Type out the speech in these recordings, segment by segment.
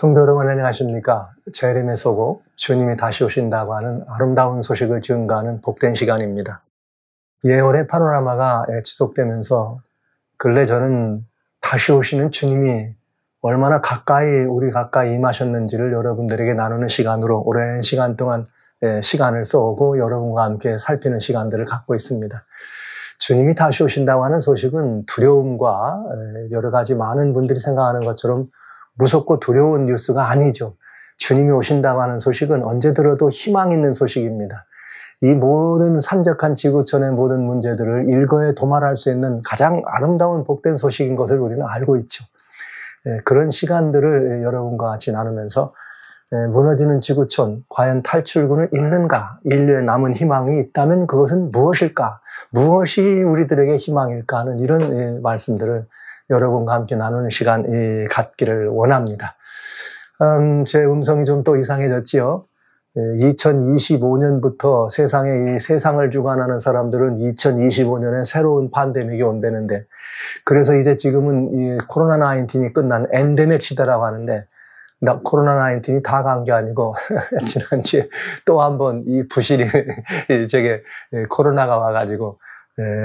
성도 여러분 안녕하십니까? 재림의 소곡 주님이 다시 오신다고 하는 아름다운 소식을 증거하는 복된 시간입니다. 예언의 파노라마가 지속되면서 근래 저는 다시 오시는 주님이 얼마나 우리 가까이 임하셨는지를 여러분들에게 나누는 시간으로 오랜 시간 동안 시간을 써오고 여러분과 함께 살피는 시간들을 갖고 있습니다. 주님이 다시 오신다고 하는 소식은 두려움과 여러 가지 많은 분들이 생각하는 것처럼 무섭고 두려운 뉴스가 아니죠. 주님이 오신다고 하는 소식은 언제 들어도 희망 있는 소식입니다. 이 모든 산적한 지구촌의 모든 문제들을 일거에 도말할 수 있는 가장 아름다운 복된 소식인 것을 우리는 알고 있죠. 그런 시간들을 여러분과 같이 나누면서 무너지는 지구촌, 과연 탈출구는 있는가? 인류에 남은 희망이 있다면 그것은 무엇일까? 무엇이 우리들에게 희망일까 하는 이런 말씀들을 여러분과 함께 나누는 시간 갖기를 원합니다. 제 음성이 좀 또 이상해졌지요. 2025년부터 이 세상을 주관하는 사람들은 2025년에 새로운 팬데믹이 온다는데, 그래서 이제 지금은 이 코로나19이 끝난 엔데믹 시대라고 하는데, 코로나19이 다 간 게 아니고, 지난주에 또 한 번 이 부실이, 코로나가 와가지고,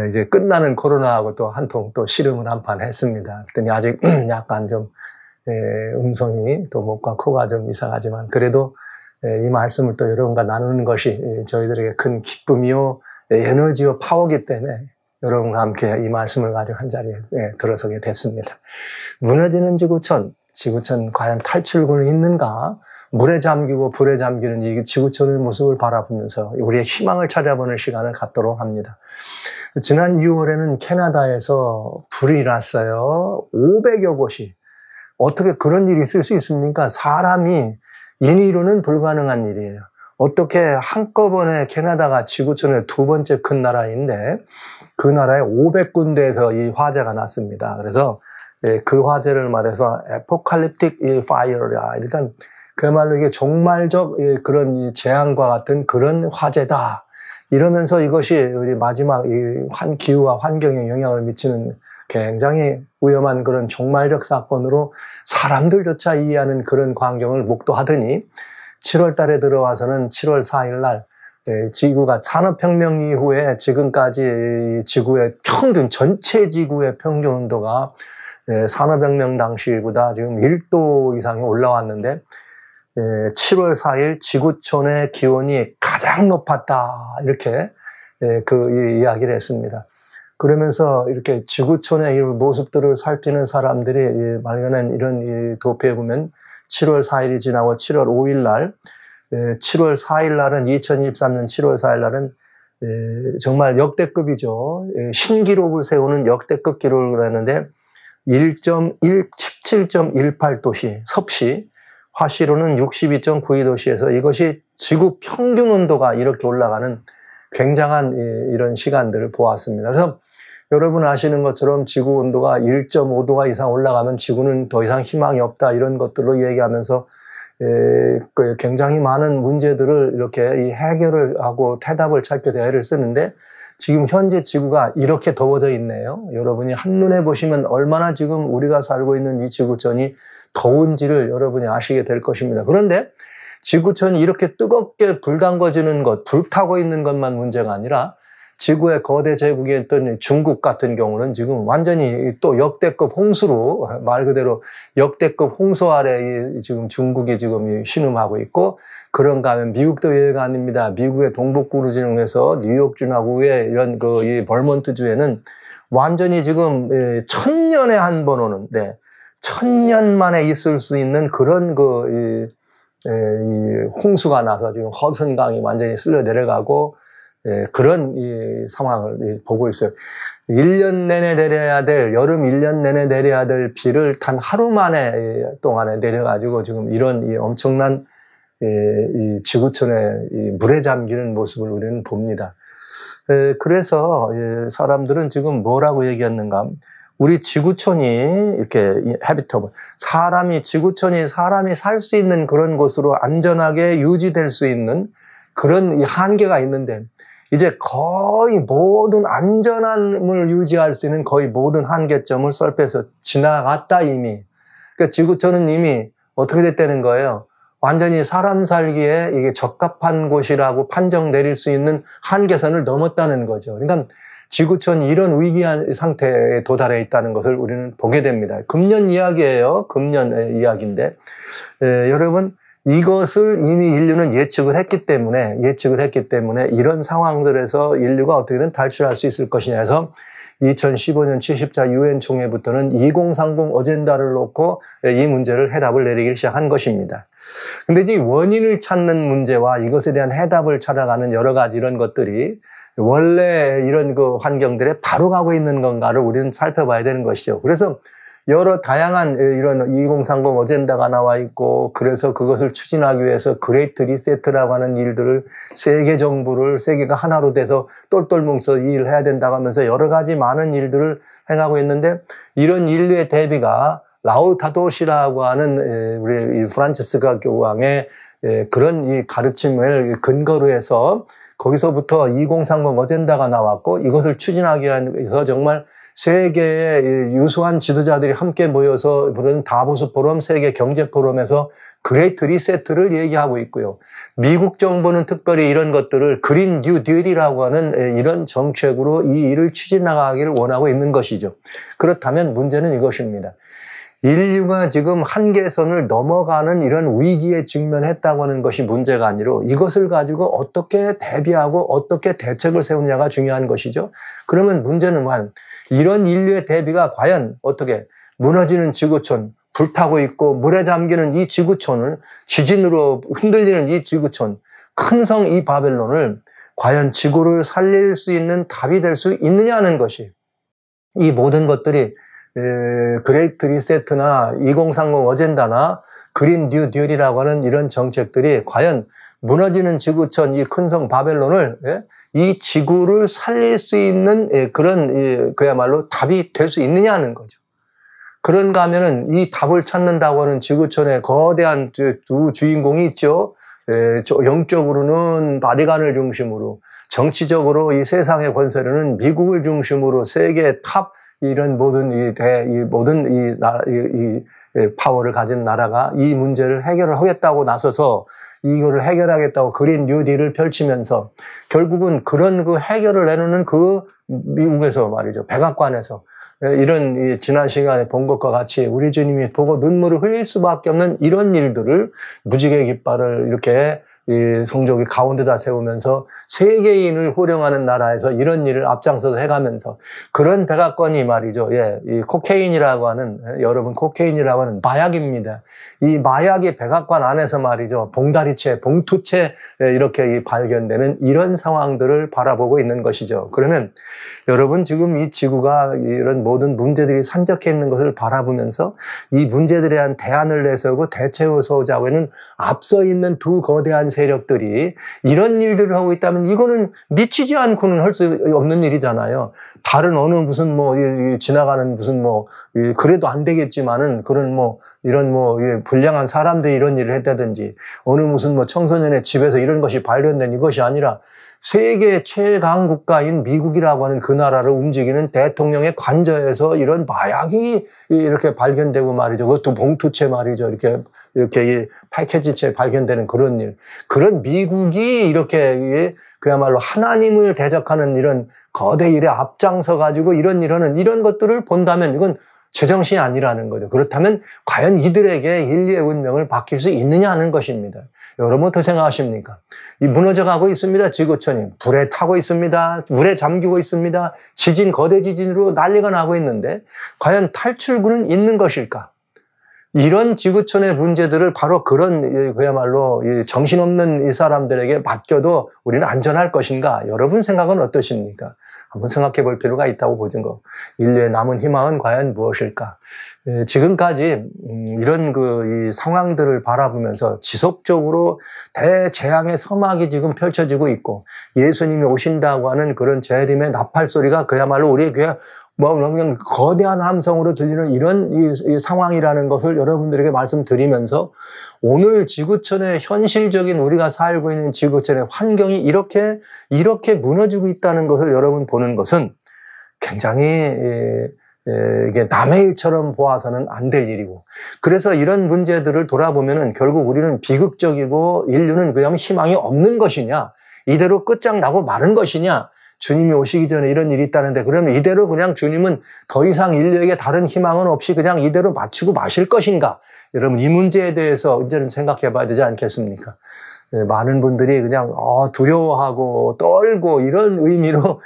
이제 끝나는 코로나하고 또 한 통 또 씨름을 한 판 했습니다. 그랬더니 아직 약간 좀, 음성이 또 목과 코가 좀 이상하지만, 그래도 이 말씀을 또 여러분과 나누는 것이 저희들에게 큰 기쁨이요, 에너지요, 파워기 때문에 여러분과 함께 이 말씀을 가지고 한 자리에 들어서게 됐습니다. 무너지는 지구촌 과연 탈출구는 있는가? 물에 잠기고 불에 잠기는 이 지구촌의 모습을 바라보면서 우리의 희망을 찾아보는 시간을 갖도록 합니다. 지난 6월에는 캐나다에서 불이 났어요. 500여 곳이. 어떻게 그런 일이 있을 수 있습니까? 사람이 인위로는 불가능한 일이에요. 어떻게 한꺼번에 캐나다가 지구촌의 두 번째 큰 나라인데 그 나라에 500군데에서 이 화재가 났습니다. 그래서 그 화재를 말해서 에포칼립틱 파이어라. 그러니까 그야말로 이게 종말적 그런 재앙과 같은 그런 화재다. 이러면서 이것이 우리 마지막 기후와 환경에 영향을 미치는 굉장히 위험한 그런 종말적 사건으로 사람들조차 이해하는 그런 광경을 목도하더니 7월 달에 들어와서는 7월 4일 날 지구가 산업혁명 이후에 지금까지 지구의 전체 지구의 평균 온도가 산업혁명 당시보다 지금 1도 이상이 올라왔는데 7월 4일 지구촌의 기온이 가장 높았다. 이렇게 이야기를 했습니다. 그러면서 이렇게 지구촌의 이 모습들을 살피는 사람들이 발견한 이런 도표에 보면 7월 4일이 지나고 7월 5일 날, 7월 4일 날은 2023년 7월 4일 날은 정말 역대급이죠. 신기록을 세우는 역대급 기록을 했는데 17.18도씨, 섭씨, 화씨로는 62.92도씨에서 이것이 지구 평균 온도가 이렇게 올라가는 굉장한 이런 시간들을 보았습니다. 그래서 여러분 아시는 것처럼 지구 온도가 1.5도가 이상 올라가면 지구는 더 이상 희망이 없다 이런 것들로 얘기하면서 굉장히 많은 문제들을 이렇게 해결을 하고 대답을 찾게 대해를 쓰는데 지금 현재 지구가 이렇게 더워져 있네요. 여러분이 한눈에 보시면 얼마나 지금 우리가 살고 있는 이 지구촌이 더운지를 여러분이 아시게 될 것입니다. 그런데 지구촌이 이렇게 뜨겁게 불담궈지는 것, 불타고 있는 것만 문제가 아니라 지구의 거대 제국이 있던 중국 같은 경우는 지금 완전히 또 역대급 홍수로, 말 그대로 역대급 홍수 아래 지금 중국이 지금 신음하고 있고, 그런가 하면 미국도 예외가 아닙니다. 미국의 동북부르지능에서 뉴욕주하고 이런 이 벌몬트주에는 완전히 지금 1000년에 한 번 오는, 1000년 만에 있을 수 있는 그런 이 홍수가 나서 지금 허슨강이 완전히 쓸려 내려가고, 그런 이 상황을 보고 있어요. 1년 내내 내려야 될, 여름 1년 내내 내려야 될 비를 단 하루 만에 동안에 내려가지고 지금 이런 이 엄청난 이 지구촌의 이 물에 잠기는 모습을 우리는 봅니다. 그래서 사람들은 지금 뭐라고 얘기했는가? 우리 지구촌이 이렇게 해비터블, 지구촌이 사람이 살 수 있는 그런 곳으로 안전하게 유지될 수 있는 그런 한계가 있는데, 이제 거의 모든 안전함을 유지할 수 있는 거의 모든 한계점을 설패해서 지나갔다 이미. 그러니까 지구촌은 이미 어떻게 됐다는 거예요? 완전히 사람 살기에 이게 적합한 곳이라고 판정 내릴 수 있는 한계선을 넘었다는 거죠. 그러니까 지구촌이 이런 위기한 상태에 도달해 있다는 것을 우리는 보게 됩니다. 금년 이야기예요. 금년 이야기인데 여러분 이것을 이미 인류는 예측을 했기 때문에 이런 상황들에서 인류가 어떻게든 탈출할 수 있을 것이냐 해서 2015년 70차 유엔 총회부터는 2030 어젠다를 놓고 이 문제를 해답을 내리기 시작한 것입니다. 근데 이 원인을 찾는 문제와 이것에 대한 해답을 찾아가는 여러 가지 이런 것들이 원래 이런 그 환경들에 바로 가고 있는 건가를 우리는 살펴봐야 되는 것이죠. 그래서 여러 다양한 이런 2030 어젠다가 나와 있고, 그래서 그것을 추진하기 위해서 그레이트 리세트라고 하는 일들을 세계 정부를 세계가 하나로 돼서 똘똘 뭉쳐 이 일을 해야 된다고 하면서 여러 가지 많은 일들을 해가고 있는데, 이런 인류의 대비가 라우타도시라고 하는 우리 프란치스카 교황의 그런 이 가르침을 근거로 해서 거기서부터 2030 어젠다가 나왔고, 이것을 추진하기 위해서 정말 세계의 유수한 지도자들이 함께 모여서 부르는 다보스 포럼, 세계 경제 포럼에서 그레이트 리세트를 얘기하고 있고요. 미국 정부는 특별히 이런 것들을 그린 뉴 딜이라고 하는 이런 정책으로 이 일을 추진나가기를 원하고 있는 것이죠. 그렇다면 문제는 이것입니다. 인류가 지금 한계선을 넘어가는 이런 위기에 직면했다고 하는 것이 문제가 아니라 이것을 가지고 어떻게 대비하고 어떻게 대책을 세우느냐가 중요한 것이죠. 그러면 문제는 이런 인류의 대비가 과연 어떻게 무너지는 지구촌, 불타고 있고 물에 잠기는 이 지구촌을, 지진으로 흔들리는 이 지구촌, 큰 성 이 바벨론을 과연 지구를 살릴 수 있는 답이 될 수 있느냐는 것이, 이 모든 것들이 그레이트 리세트나 2030 어젠다나 그린 뉴 딜이라고 하는 이런 정책들이 과연 무너지는 지구촌 이 큰 성 바벨론을, 이 지구를 살릴 수 있는 그런 그야말로 답이 될 수 있느냐는 거죠. 그런가 하면은 이 답을 찾는다고 하는 지구촌의 거대한 두 주인공이 있죠. 영적으로는 바티칸을 중심으로, 정치적으로 이 세상의 권세로는 미국을 중심으로 세계 탑 이런 모든 이 파워를 가진 나라가 이 문제를 해결을 하겠다고 나서서 이거를 해결하겠다고 그린 뉴딜을 펼치면서 결국은 그런 그 해결을 내놓는 그 미국에서 말이죠. 백악관에서 이런 지난 시간에 본 것과 같이 우리 주님이 보고 눈물을 흘릴 수밖에 없는 이런 일들을 무지개 깃발을 이렇게 이 성족이 가운데다 세우면서 세계인을 호령하는 나라에서 이런 일을 앞장서서 해가면서 그런 백악관이 말이죠. 이 코케인이라고 하는, 여러분 코케인이라고 하는 마약입니다. 이 마약이 백악관 안에서 말이죠. 봉다리채, 봉투채 이렇게 발견되는 이런 상황들을 바라보고 있는 것이죠. 그러면 여러분 지금 이 지구가 이런 모든 문제들이 산적해 있는 것을 바라보면서 이 문제들에 대한 대안을 내세우고 대책을 세우자고 하는 앞서 있는 두 거대한 세력들이 이런 일들을 하고 있다면 이거는 미치지 않고는 할 수 없는 일이잖아요. 다른 어느 무슨 지나가는 무슨 그래도 안 되겠지만은 그런 이런 불량한 사람들이 이런 일을 했다든지 어느 무슨 청소년의 집에서 이런 것이 발견된 이것이 아니라 세계 최강 국가인 미국이라고 하는 그 나라를 움직이는 대통령의 관저에서 이런 마약이 이렇게 발견되고 말이죠. 그것도 봉투채 말이죠. 이렇게 패키지채 발견되는 그런 일. 그런 미국이 이렇게 그야말로 하나님을 대적하는 이런 거대 일에 앞장서 가지고 이런 것들을 본다면 이건 제정신이 아니라는 거죠. 그렇다면 과연 이들에게 인류의 운명을 바뀔 수 있느냐 하는 것입니다. 여러분 어떻게 생각하십니까? 이 무너져가고 있습니다. 지구촌이 불에 타고 있습니다. 물에 잠기고 있습니다. 거대 지진으로 난리가 나고 있는데 과연 탈출구는 있는 것일까? 이런 지구촌의 문제들을 바로 그런 그야말로 정신없는 이 사람들에게 맡겨도 우리는 안전할 것인가? 여러분 생각은 어떠십니까? 한번 생각해 볼 필요가 있다고 보는 거. 인류의 남은 희망은 과연 무엇일까? 지금까지 이런 이 상황들을 바라보면서 지속적으로 대재앙의 서막이 지금 펼쳐지고 있고 예수님이 오신다고 하는 그런 재림의 나팔 소리가 그야말로 우리의 귀에 그냥 거대한 함성으로 들리는 이런 이 상황이라는 것을 여러분들에게 말씀드리면서 오늘 지구촌의 현실적인 우리가 살고 있는 지구촌의 환경이 이렇게 무너지고 있다는 것을 여러분 보는 것은 굉장히 이게 남의 일처럼 보아서는 안 될 일이고, 그래서 이런 문제들을 돌아보면은 결국 우리는 비극적이고 인류는 그냥 희망이 없는 것이냐, 이대로 끝장나고 마는 것이냐, 주님이 오시기 전에 이런 일이 있다는데 그러면 이대로 그냥 주님은 더 이상 인류에게 다른 희망은 없이 그냥 이대로 맞추고 마실 것인가? 여러분, 이 문제에 대해서 이제는 생각해 봐야 되지 않겠습니까? 많은 분들이 그냥 두려워하고 떨고 이런 의미로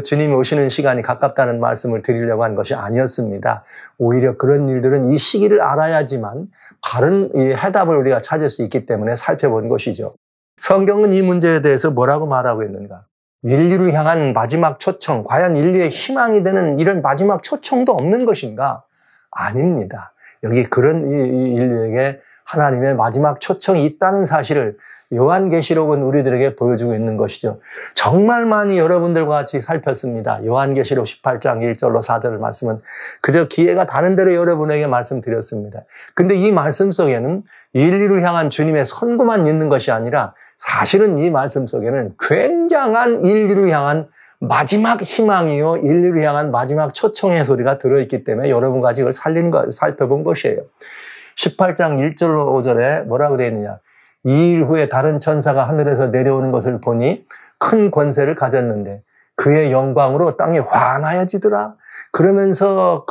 주님이 오시는 시간이 가깝다는 말씀을 드리려고 한 것이 아니었습니다. 오히려 그런 일들은 이 시기를 알아야지만 바른 이 해답을 우리가 찾을 수 있기 때문에 살펴본 것이죠. 성경은 이 문제에 대해서 뭐라고 말하고 있는가? 인류를 향한 마지막 초청, 과연 인류의 희망이 되는 이런 마지막 초청도 없는 것인가? 아닙니다. 여기 그런 이 인류에게 하나님의 마지막 초청이 있다는 사실을 요한계시록은 우리들에게 보여주고 있는 것이죠. 정말 많이 여러분들과 같이 살폈습니다. 요한계시록 18장 1절로 4절 말씀은 그저 기회가 다른 대로 여러분에게 말씀드렸습니다. 근데 이 말씀 속에는 인류를 향한 주님의 선고만 있는 것이 아니라 사실은 이 말씀 속에는 굉장한 인류를 향한 마지막 희망이요, 인류를 향한 마지막 초청의 소리가 들어있기 때문에 여러분과 같이 그걸 살펴본 것이에요. 18장 1절로 5절에 뭐라고 되어 있느냐? 2일 후에 다른 천사가 하늘에서 내려오는 것을 보니 큰 권세를 가졌는데 그의 영광으로 땅이 환하여지더라. 그러면서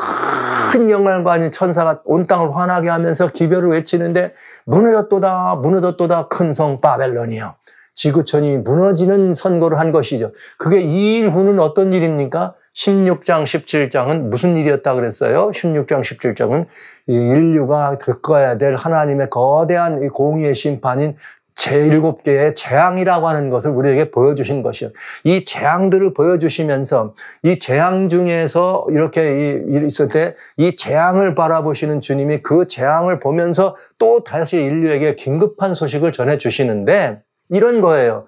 큰 영광을 가진 천사가 온 땅을 환하게 하면서 기별을 외치는데 무너졌도다 무너졌도다 큰 성 바벨론이여. 지구촌이 무너지는 선고를 한 것이죠. 그게 2일 후는 어떤 일입니까? 16장, 17장은 무슨 일이었다 그랬어요? 16장, 17장은 인류가 겪어야 될 하나님의 거대한 공의의 심판인 제7개의 재앙이라고 하는 것을 우리에게 보여주신 것이요. 이 재앙들을 보여주시면서 이 재앙 중에서 이렇게 있을 때 이 재앙을 바라보시는 주님이 그 재앙을 보면서 또 다시 인류에게 긴급한 소식을 전해주시는데 이런 거예요.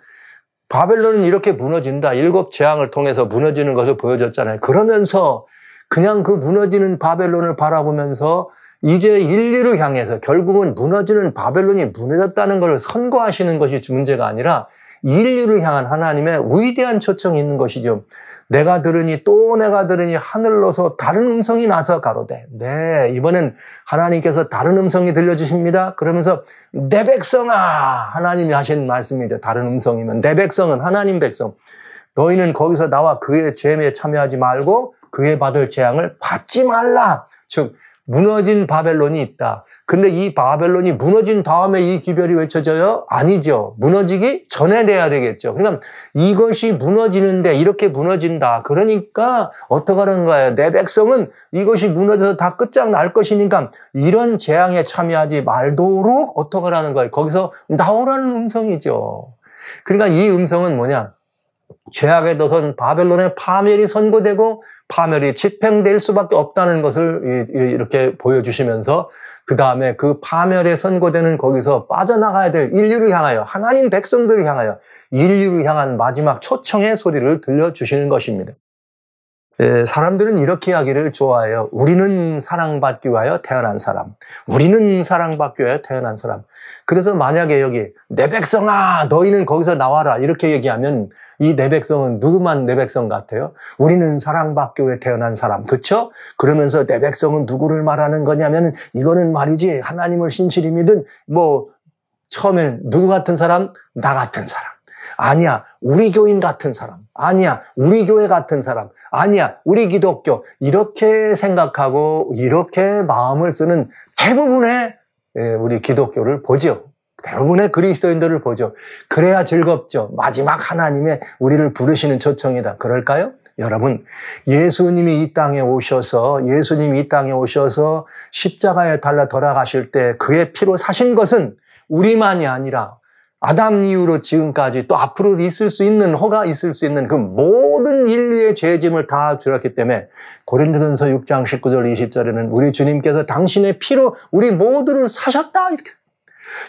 바벨론은 이렇게 무너진다. 7 재앙을 통해서 무너지는 것을 보여줬잖아요. 그러면서 그냥 그 무너지는 바벨론을 바라보면서 이제 인류를 향해서 결국은 무너지는 바벨론이 무너졌다는 것을 선고하시는 것이 문제가 아니라 인류를 향한 하나님의 위대한 초청이 있는 것이죠. 내가 들으니 또 내가 들으니 하늘로서 다른 음성이 나서 가로되. 네, 이번엔 하나님께서 다른 음성이 들려주십니다. 그러면서 내 백성아, 하나님이 하신 말씀이죠. 다른 음성이면 내 백성은 하나님 백성. 너희는 거기서 나와 그의 재미에 참여하지 말고 그의 받을 재앙을 받지 말라. 즉 무너진 바벨론이 있다. 근데 이 바벨론이 무너진 다음에 이 기별이 외쳐져요? 아니죠. 무너지기 전에 돼야 되겠죠. 그러니까 이것이 무너지는데 이렇게 무너진다. 그러니까 어떡하는 거예요? 내 백성은 이것이 무너져서 다 끝장날 것이니까 이런 재앙에 참여하지 말도록 어떡하라는 거예요? 거기서 나오라는 음성이죠. 그러니까 이 음성은 뭐냐? 죄악의 도선 바벨론의 파멸이 선고되고 파멸이 집행될 수밖에 없다는 것을 이렇게 보여주시면서 그 다음에 그 파멸에 선고되는 거기서 빠져나가야 될 인류를 향하여 하나님 백성들을 향하여 인류를 향한 마지막 초청의 소리를 들려주시는 것입니다. 사람들은 이렇게 하기를 좋아해요. 우리는 사랑받기 위하여 태어난 사람. 우리는 사랑받기 위하여 태어난 사람. 그래서 만약에 여기 내 백성아 너희는 거기서 나와라 이렇게 얘기하면 이 내 백성은 누구만 내 백성 같아요? 우리는 사랑받기 위해 태어난 사람. 그렇죠? 그러면서 내 백성은 누구를 말하는 거냐면 이거는 말이지 하나님을 신실히 믿은 처음에는 누구 같은 사람? 나 같은 사람. 아니야, 우리 교인 같은 사람. 아니야, 우리 교회 같은 사람. 아니야, 우리 기독교. 이렇게 생각하고 이렇게 마음을 쓰는 대부분의 우리 기독교를 보죠. 대부분의 그리스도인들을 보죠. 그래야 즐겁죠. 마지막 하나님의 우리를 부르시는 초청이다. 그럴까요? 여러분, 예수님이 이 땅에 오셔서 십자가에 달려 돌아가실 때 그의 피로 사신 것은 우리만이 아니라 아담 이후로 지금까지 또 앞으로 있을 수 있는 그 모든 인류의 죄짐을 다 줄였기 때문에 고린도전서 6장 19절 20절에는 우리 주님께서 당신의 피로 우리 모두를 사셨다 이렇게.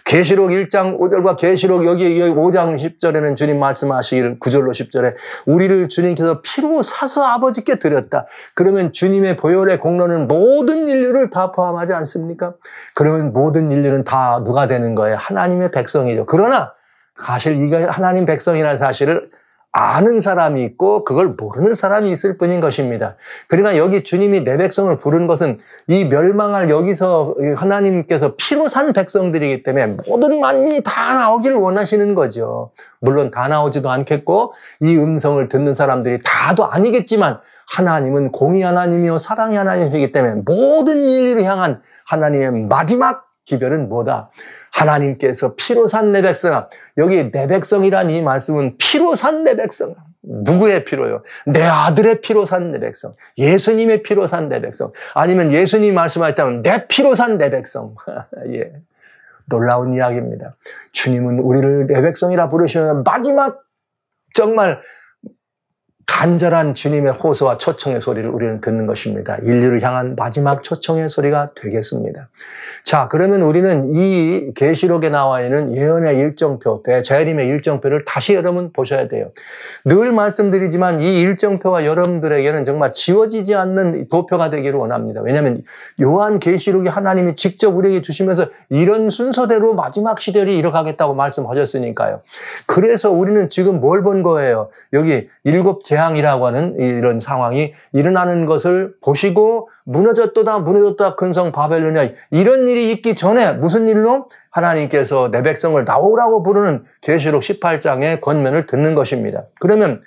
계시록 1장 5절과 계시록 여기 5장 10절에는 주님 말씀하시기를 9절로 10절에 우리를 주님께서 피로 사서 아버지께 드렸다. 그러면 주님의 보혈의 공로는 모든 인류를 다 포함하지 않습니까? 그러면 모든 인류는 다 누가 되는 거예요? 하나님의 백성이죠. 그러나 사실 이가 하나님 백성이라는 사실을 아는 사람이 있고 그걸 모르는 사람이 있을 뿐인 것입니다. 그러나 여기 주님이 내 백성을 부른 것은 이 멸망할 여기서 하나님께서 피로 산 백성들이기 때문에 모든 만민이 다 나오기를 원하시는 거죠. 물론 다 나오지도 않겠고 이 음성을 듣는 사람들이 다도 아니겠지만 하나님은 공의 하나님이요 사랑의 하나님이기 때문에 모든 인류를 향한 하나님의 마지막 기별은 뭐다? 하나님께서 피로 산 내 백성아. 여기 내 백성이란 이 말씀은 피로 산 내 백성. 누구의 피로요? 내 아들의 피로 산 내 백성. 예수님의 피로 산 내 백성. 아니면 예수님이 말씀하셨다면 내 피로 산 내 백성. 예. 놀라운 이야기입니다. 주님은 우리를 내 백성이라 부르시는 마지막 정말 간절한 주님의 호소와 초청의 소리를 우리는 듣는 것입니다. 인류를 향한 마지막 초청의 소리가 되겠습니다. 자, 그러면 우리는 이 계시록에 나와 있는 예언의 일정표, 재림의 일정표를 다시 여러분 보셔야 돼요. 늘 말씀드리지만 이 일정표가 여러분들에게는 정말 지워지지 않는 도표가 되기를 원합니다. 왜냐하면 요한 계시록이 하나님이 직접 우리에게 주시면서 이런 순서대로 마지막 시대를 이뤄가겠다고 말씀하셨으니까요. 그래서 우리는 지금 뭘 본 거예요? 여기 7 재앙이라고 하는 이런 상황이 일어나는 것을 보시고 무너졌다 근성 바벨론이야. 이런 일이 있기 전에 무슨 일로? 하나님께서 내 백성을 나오라고 부르는 계시록 18장의 권면을 듣는 것입니다. 그러면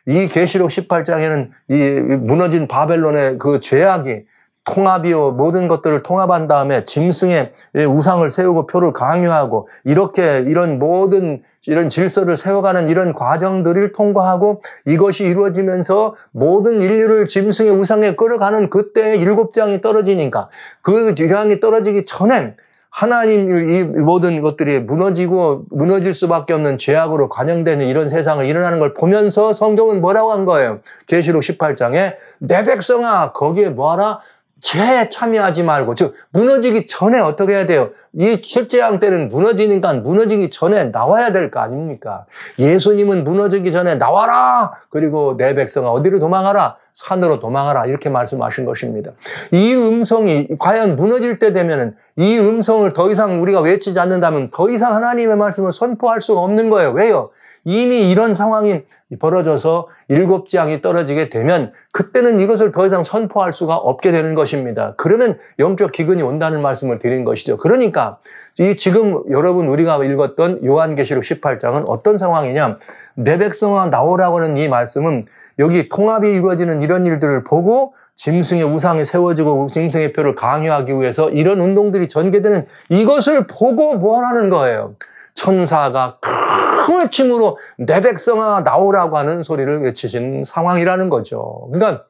이 계시록 18장에는 이 무너진 바벨론의 그 죄악이 통합이요 모든 것들을 통합한 다음에 짐승의 우상을 세우고 표를 강요하고 이렇게 이런 모든 이런 질서를 세워가는 이런 과정들을 통과하고 이것이 이루어지면서 모든 인류를 짐승의 우상에 끌어가는 그때의 7장이 떨어지니까 그 재앙이 떨어지기 전에 하나님 이 모든 것들이 무너질 수밖에 없는 죄악으로 관영되는 이런 세상을 일어나는 걸 보면서 성경은 뭐라고 한 거예요? 계시록 18장에 내 백성아 거기에 뭐하라? 죄에 참여하지 말고, 즉 무너지기 전에 어떻게 해야 돼요? 이 실재앙 때는 무너지니까 무너지기 전에 나와야 될 거 아닙니까? 예수님은 무너지기 전에 나와라! 그리고 내 백성아 어디로 도망하라? 산으로 도망하라. 이렇게 말씀하신 것입니다. 이 음성이 과연 무너질 때 되면은 이 음성을 더 이상 우리가 외치지 않는다면 더 이상 하나님의 말씀을 선포할 수가 없는 거예요. 왜요? 이미 이런 상황이 벌어져서 7 재앙이 떨어지게 되면 그때는 이것을 더 이상 선포할 수가 없게 되는 것입니다. 그러면 영적 기근이 온다는 말씀을 드린 것이죠. 그러니까 이 지금 여러분 우리가 읽었던 요한계시록 18장은 어떤 상황이냐? 내 백성아 나오라고 하는 이 말씀은 여기 통합이 이루어지는 이런 일들을 보고 짐승의 우상이 세워지고 짐승의 표를 강요하기 위해서 이런 운동들이 전개되는 이것을 보고 뭐 하라는 거예요? 천사가 큰 외침으로 내 백성아 나오라고 하는 소리를 외치신 상황이라는 거죠. 그러니까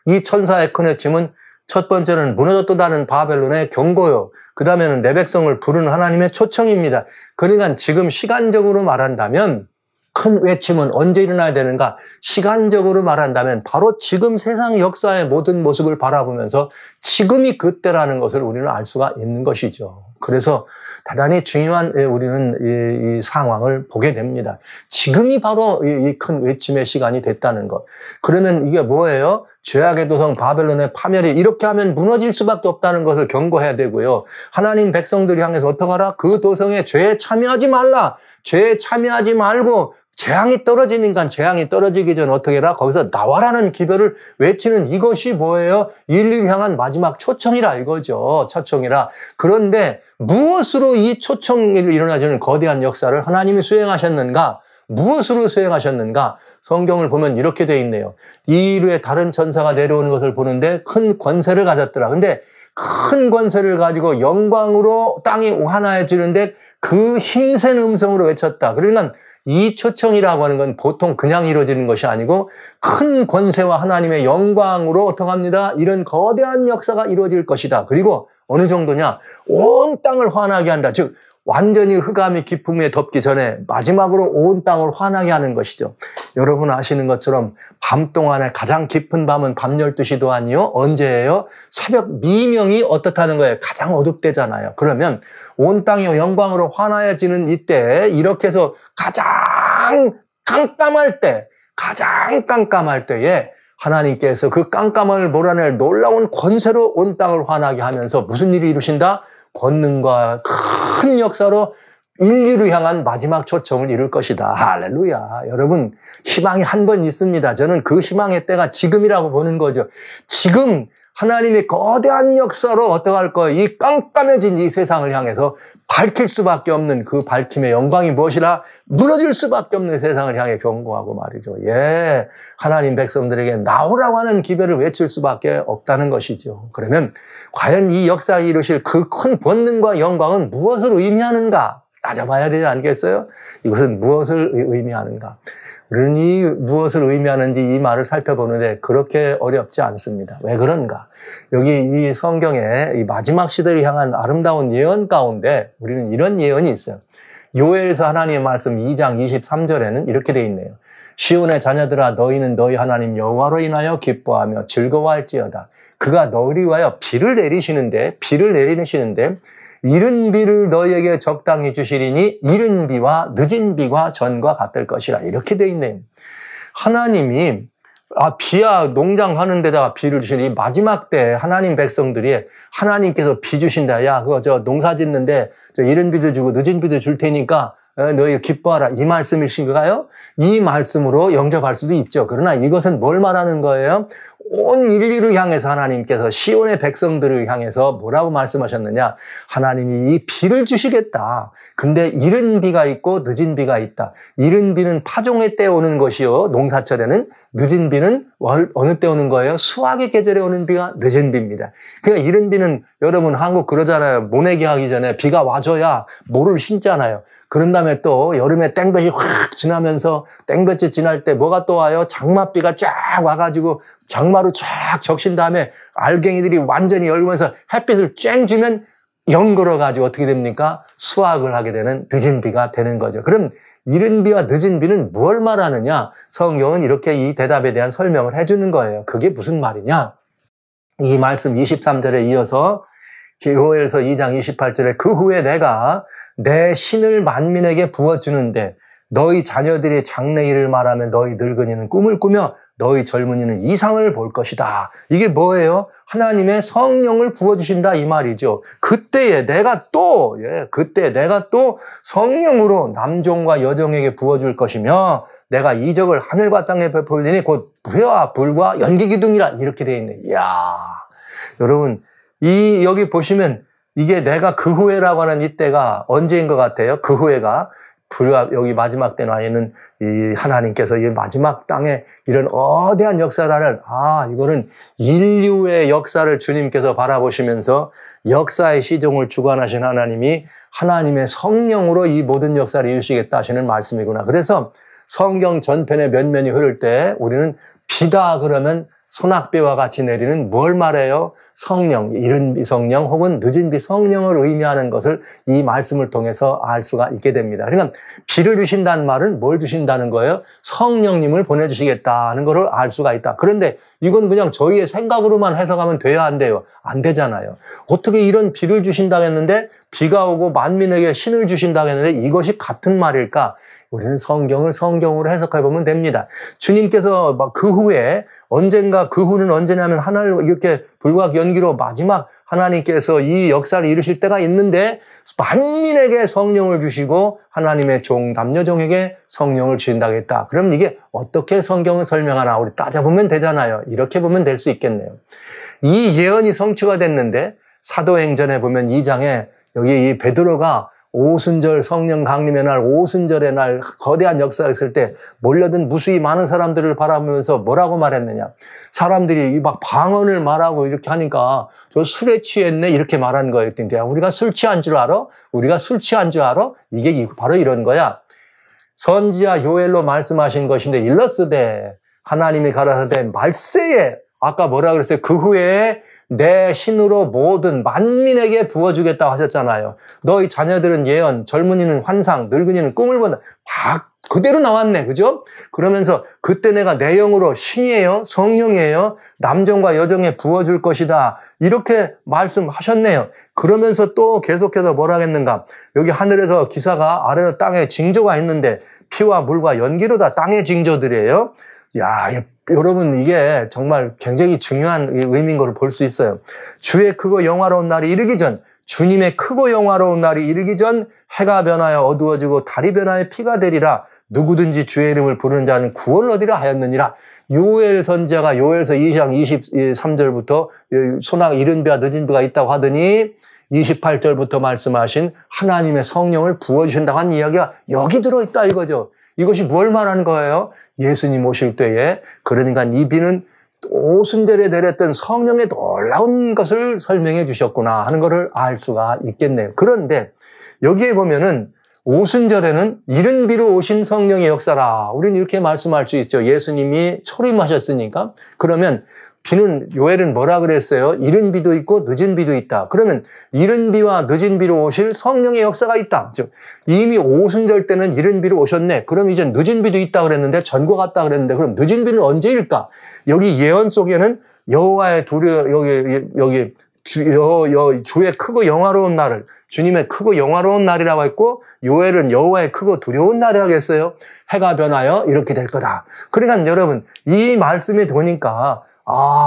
이 천사의 큰 외침은 첫 번째는 무너졌다는 바벨론의 경고요. 그 다음에는 내 백성을 부르는 하나님의 초청입니다. 그러니까 지금 시간적으로 말한다면 큰 외침은 언제 일어나야 되는가? 시간적으로 말한다면 바로 지금 세상 역사의 모든 모습을 바라보면서 지금이 그때라는 것을 우리는 알 수가 있는 것이죠. 그래서 대단히 중요한 우리는 이 상황을 보게 됩니다. 지금이 바로 이 큰 외침의 시간이 됐다는 것. 그러면 이게 뭐예요? 죄악의 도성 바벨론의 파멸이 이렇게 하면 무너질 수밖에 없다는 것을 경고해야 되고요. 하나님 백성들이 향해서 어떡하라? 그 도성에 죄에 참여하지 말라. 죄에 참여하지 말고 재앙이 떨어지니까 재앙이 떨어지기 전에 어떻게 해라? 거기서 나와라는 기별을 외치는 이것이 뭐예요? 인류를 향한 마지막 초청이라 이거죠. 초청이라. 그런데 무엇으로 이 초청이 일어나지는 거대한 역사를 하나님이 수행하셨는가? 무엇으로 수행하셨는가? 성경을 보면 이렇게 돼 있네요. 이루에 다른 천사가 내려오는 것을 보는데 큰 권세를 가졌더라. 근데 큰 권세를 가지고 영광으로 땅이 하나해지는데 그 힘센 음성으로 외쳤다. 그러니까 이 초청이라고 하는 건 보통 그냥 이루어지는 것이 아니고 큰 권세와 하나님의 영광으로 어떻게 합니다? 이런 거대한 역사가 이루어질 것이다. 그리고 어느 정도냐? 온 땅을 환하게 한다. 즉 완전히 흑암이 깊음에 덮기 전에 마지막으로 온 땅을 환하게 하는 것이죠. 여러분 아시는 것처럼 밤 동안에 가장 깊은 밤은 밤 12시도 아니요. 언제예요? 새벽 미명이 어떻다는 거예요? 가장 어둡대잖아요. 그러면 온 땅이 영광으로 환하여지는 이때 이렇게 해서 가장 깜깜할 때에 하나님께서 그 깜깜함을 몰아낼 놀라운 권세로 온 땅을 환하게 하면서 무슨 일이 이루신다? 권능과 큰 역사로 인류를 향한 마지막 초청을 이룰 것이다. 할렐루야. 여러분, 희망이 한 번 있습니다. 저는 그 희망의 때가 지금이라고 보는 거죠. 지금 하나님의 거대한 역사로 어떡할 거예요? 이 깜깜해진 이 세상을 향해서 밝힐 수밖에 없는 그 밝힘의 영광이 무엇이라? 무너질 수밖에 없는 세상을 향해 경고하고 말이죠. 예, 하나님 백성들에게 나오라고 하는 기별을 외칠 수밖에 없다는 것이죠. 그러면 과연 이 역사를 이루실 그 큰 권능과 영광은 무엇을 의미하는가? 따져봐야 되지 않겠어요? 이것은 무엇을 의미하는가? 우리는 이 무엇을 의미하는지 이 말을 살펴보는데 그렇게 어렵지 않습니다. 왜 그런가? 여기 이 성경에 이 마지막 시대를 향한 아름다운 예언 가운데 우리는 이런 예언이 있어요. 요엘서 하나님의 말씀 2장 23절에는 이렇게 되어 있네요. 시온의 자녀들아 너희는 너희 하나님 여호와로 인하여 기뻐하며 즐거워할지어다. 그가 너희를 위하여 비를 내리시는데 이른 비를 너희에게 적당히 주시리니 이른 비와 늦은 비가 전과 같을 것이라. 이렇게 돼 있네요. 하나님이 비야 농장하는 데다가 비를 주시니 마지막 때 하나님 백성들이 하나님께서 비 주신다. 야, 그거 농사 짓는데 이른 비도 주고 늦은 비도 줄 테니까 너희 기뻐하라. 이 말씀이신가요? 이 말씀으로 영접할 수도 있죠. 그러나 이것은 뭘 말하는 거예요? 온 인류를 향해서 하나님께서 시온의 백성들을 향해서 뭐라고 말씀하셨느냐? 하나님이 이 비를 주시겠다. 근데 이른 비가 있고 늦은 비가 있다. 이른 비는 파종의 때 오는 것이요. 농사철에는. 늦은 비는 어느 때 오는 거예요? 수확의 계절에 오는 비가 늦은 비입니다. 그러니까 이른 비는 여러분 한국 그러잖아요. 모내기 하기 전에 비가 와줘야 모를 심잖아요. 그런 다음에 또 여름에 땡볕이 확 지나면서 땡볕이 지날 때 뭐가 또 와요? 장맛비가 쫙 와가지고 장마로 쫙 적신 다음에 알갱이들이 완전히 열면서 햇빛을 쨍 주면 연걸어가지고 어떻게 됩니까? 수확을 하게 되는 늦은 비가 되는 거죠. 그럼 이른 비와 늦은 비는 무엇을 말하느냐? 성경은 이렇게 이 대답에 대한 설명을 해주는 거예요. 그게 무슨 말이냐? 이 말씀 23절에 이어서 요엘서 2장 28절에 그 후에 내가 내 신을 만민에게 부어주는데 너희 자녀들이 장래일을 말하면 너희 늙은이는 꿈을 꾸며 너희 젊은이는 이상을 볼 것이다. 이게 뭐예요? 하나님의 성령을 부어주신다 이 말이죠. 그때 내가 또 성령으로 남종과 여종에게 부어줄 것이며 내가 이적을 하늘과 땅에 베풀리니 곧 불과 불과 연기 기둥이라 이렇게 되어 있네. 이야, 여러분 여기 보시면 이게 내가 그 후에라고 하는 이때가 언제인 것 같아요? 그 후에가 여기 마지막 때 나에는 이 하나님께서 이 마지막 땅에 이런 거대한 역사를 이거는 인류의 역사를 주님께서 바라보시면서 역사의 시종을 주관하신 하나님이 하나님의 성령으로 이 모든 역사를 이루시겠다 하시는 말씀이구나. 그래서 성경 전편의 면면이 흐를 때 우리는 비다 그러면 소낙비와 같이 내리는 뭘 말해요? 성령, 이른 비 성령 혹은 늦은 비 성령을 의미하는 것을 이 말씀을 통해서 알 수가 있게 됩니다. 그러니까 비를 주신다는 말은 뭘 주신다는 거예요? 성령님을 보내주시겠다는 것을 알 수가 있다. 그런데 이건 그냥 저희의 생각으로만 해석하면 돼야 안 돼요. 안 되잖아요. 어떻게 이런 비를 주신다고 했는데 비가 오고 만민에게 신을 주신다고 했는데 이것이 같은 말일까? 우리는 성경을 성경으로 해석해 보면 됩니다. 주님께서 그 후에 언젠가 그 후는 언제냐면 하늘 이렇게 불과 연기로 마지막 하나님께서 이 역사를 이루실 때가 있는데 만민에게 성령을 주시고 하나님의 종 남녀종에게 성령을 주신다고 했다. 그럼 이게 어떻게 성경을 설명하나 우리 따져보면 되잖아요. 이렇게 보면 될 수 있겠네요. 이 예언이 성취가 됐는데 사도행전에 보면 2장에 여기 이 베드로가 오순절 성령 강림의 날 오순절의 날 거대한 역사가 있을 때 몰려든 무수히 많은 사람들을 바라보면서 뭐라고 말했느냐. 사람들이 막 방언을 말하고 이렇게 하니까 저 술에 취했네 이렇게 말한 거예요. 우리가 술 취한 줄 알아? 우리가 술 취한 줄 알아? 이게 바로 이런 거야. 선지자 요엘로 말씀하신 것인데 일러스되 하나님이 가라사대 말세에 아까 뭐라 그랬어요? 그 후에 내 신으로 모든 만민에게 부어주겠다고 하셨잖아요. 너희 자녀들은 예언, 젊은이는 환상, 늙은이는 꿈을 본다. 다 그대로 나왔네. 그죠? 그러면서 그때 내가 내 영으로 신이에요? 성령이에요? 남종과 여종에 부어줄 것이다. 이렇게 말씀하셨네요. 그러면서 또 계속해서 뭐라 하겠는가? 여기 하늘에서 기사가 아래로 땅에 징조가 있는데 피와 물과 연기로다 땅의 징조들이에요. 야, 여러분 이게 정말 굉장히 중요한 의미인 걸 볼 수 있어요. 주의 크고 영화로운 날이 이르기 전 주님의 크고 영화로운 날이 이르기 전 해가 변하여 어두워지고 달이 변하여 피가 되리라. 누구든지 주의 이름을 부르는 자는 구원을 얻으리라 하였느니라. 요엘 선지자가 요엘서 2장 23절부터 소낙 이른 비와 늦은 비가 있다고 하더니 28절부터 말씀하신 하나님의 성령을 부어주신다고 한 이야기가 여기 들어있다 이거죠. 이것이 뭘 말하는 거예요? 예수님 오실 때에, 그러니까 이 비는 오순절에 내렸던 성령의 놀라운 것을 설명해 주셨구나 하는 것을 알 수가 있겠네요. 그런데 여기에 보면은 오순절에는 이른 비로 오신 성령의 역사라. 우리는 이렇게 말씀할 수 있죠. 예수님이 초림하셨으니까. 그러면 비는, 요엘은 뭐라 그랬어요? 이른 비도 있고 늦은 비도 있다. 그러면 이른 비와 늦은 비로 오실 성령의 역사가 있다. 즉 이미 오순절 때는 이른 비로 오셨네. 그럼 이제 늦은 비도 있다 그랬는데, 전과 같다 그랬는데, 그럼 늦은 비는 언제일까? 여기 예언 속에는 여호와의 주의 크고 영화로운 날을, 주님의 크고 영화로운 날이라고 했고, 요엘은 여호와의 크고 두려운 날이라고 했어요. 해가 변하여 이렇게 될 거다. 그러니까 여러분, 이 말씀에 보니까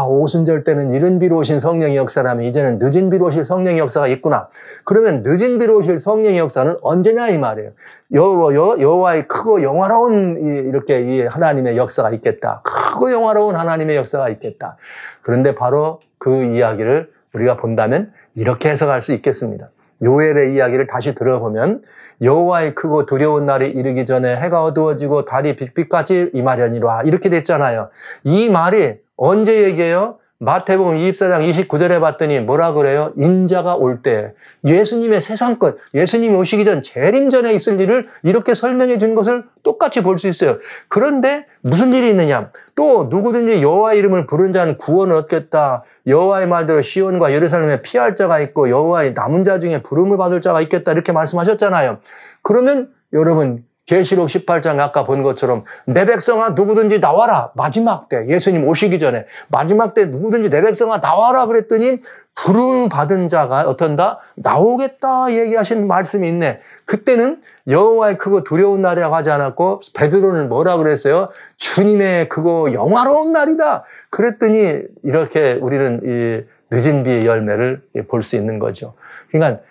오순절 때는 이른 비로 오신 성령의 역사라면 이제는 늦은 비로 오실 성령의 역사가 있구나. 그러면 늦은 비로 오실 성령의 역사는 언제냐 이 말이에요. 여호와의 크고 영화로운 이렇게 이 하나님의 역사가 있겠다. 크고 영화로운 하나님의 역사가 있겠다. 그런데 바로 그 이야기를 우리가 본다면 이렇게 해석할 수 있겠습니다. 요엘의 이야기를 다시 들어보면 여호와의 크고 두려운 날이 이르기 전에 해가 어두워지고 달이 빛빛같이 임하려니라 이렇게 됐잖아요. 이 말이 언제 얘기해요? 마태복음 24장 29절에 봤더니 뭐라 그래요? 인자가 올 때, 예수님의 세상 것, 예수님이 오시기 전 재림 전에 있을 일을 이렇게 설명해 준 것을 똑같이 볼 수 있어요. 그런데 무슨 일이 있느냐? 또 누구든지 여호와의 이름을 부른 자는 구원을 얻겠다. 여호와의 말대로 시온과 예루살렘에 피할 자가 있고 여호와의 남은 자 중에 부름을 받을 자가 있겠다. 이렇게 말씀하셨잖아요. 그러면 여러분, 계시록 18장 아까 본 것처럼 내 백성아 누구든지 나와라. 마지막 때, 예수님 오시기 전에 마지막 때 누구든지 내 백성아 나와라 그랬더니 부름 받은 자가 어떤다? 나오겠다 얘기하신 말씀이 있네. 그때는 여호와의 크고 두려운 날이라고 하지 않았고 베드로는 뭐라 그랬어요? 주님의 크고 영화로운 날이다. 그랬더니 이렇게 우리는 이 늦은 비의 열매를 볼 수 있는 거죠. 그러니까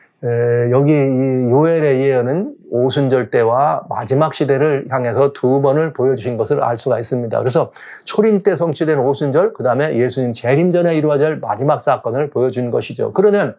여기 이 요엘의 예언은 오순절 때와 마지막 시대를 향해서 두 번을 보여주신 것을 알 수가 있습니다. 그래서 초림 때 성취된 오순절, 그 다음에 예수님 재림 전에 이루어질 마지막 사건을 보여준 것이죠. 그러면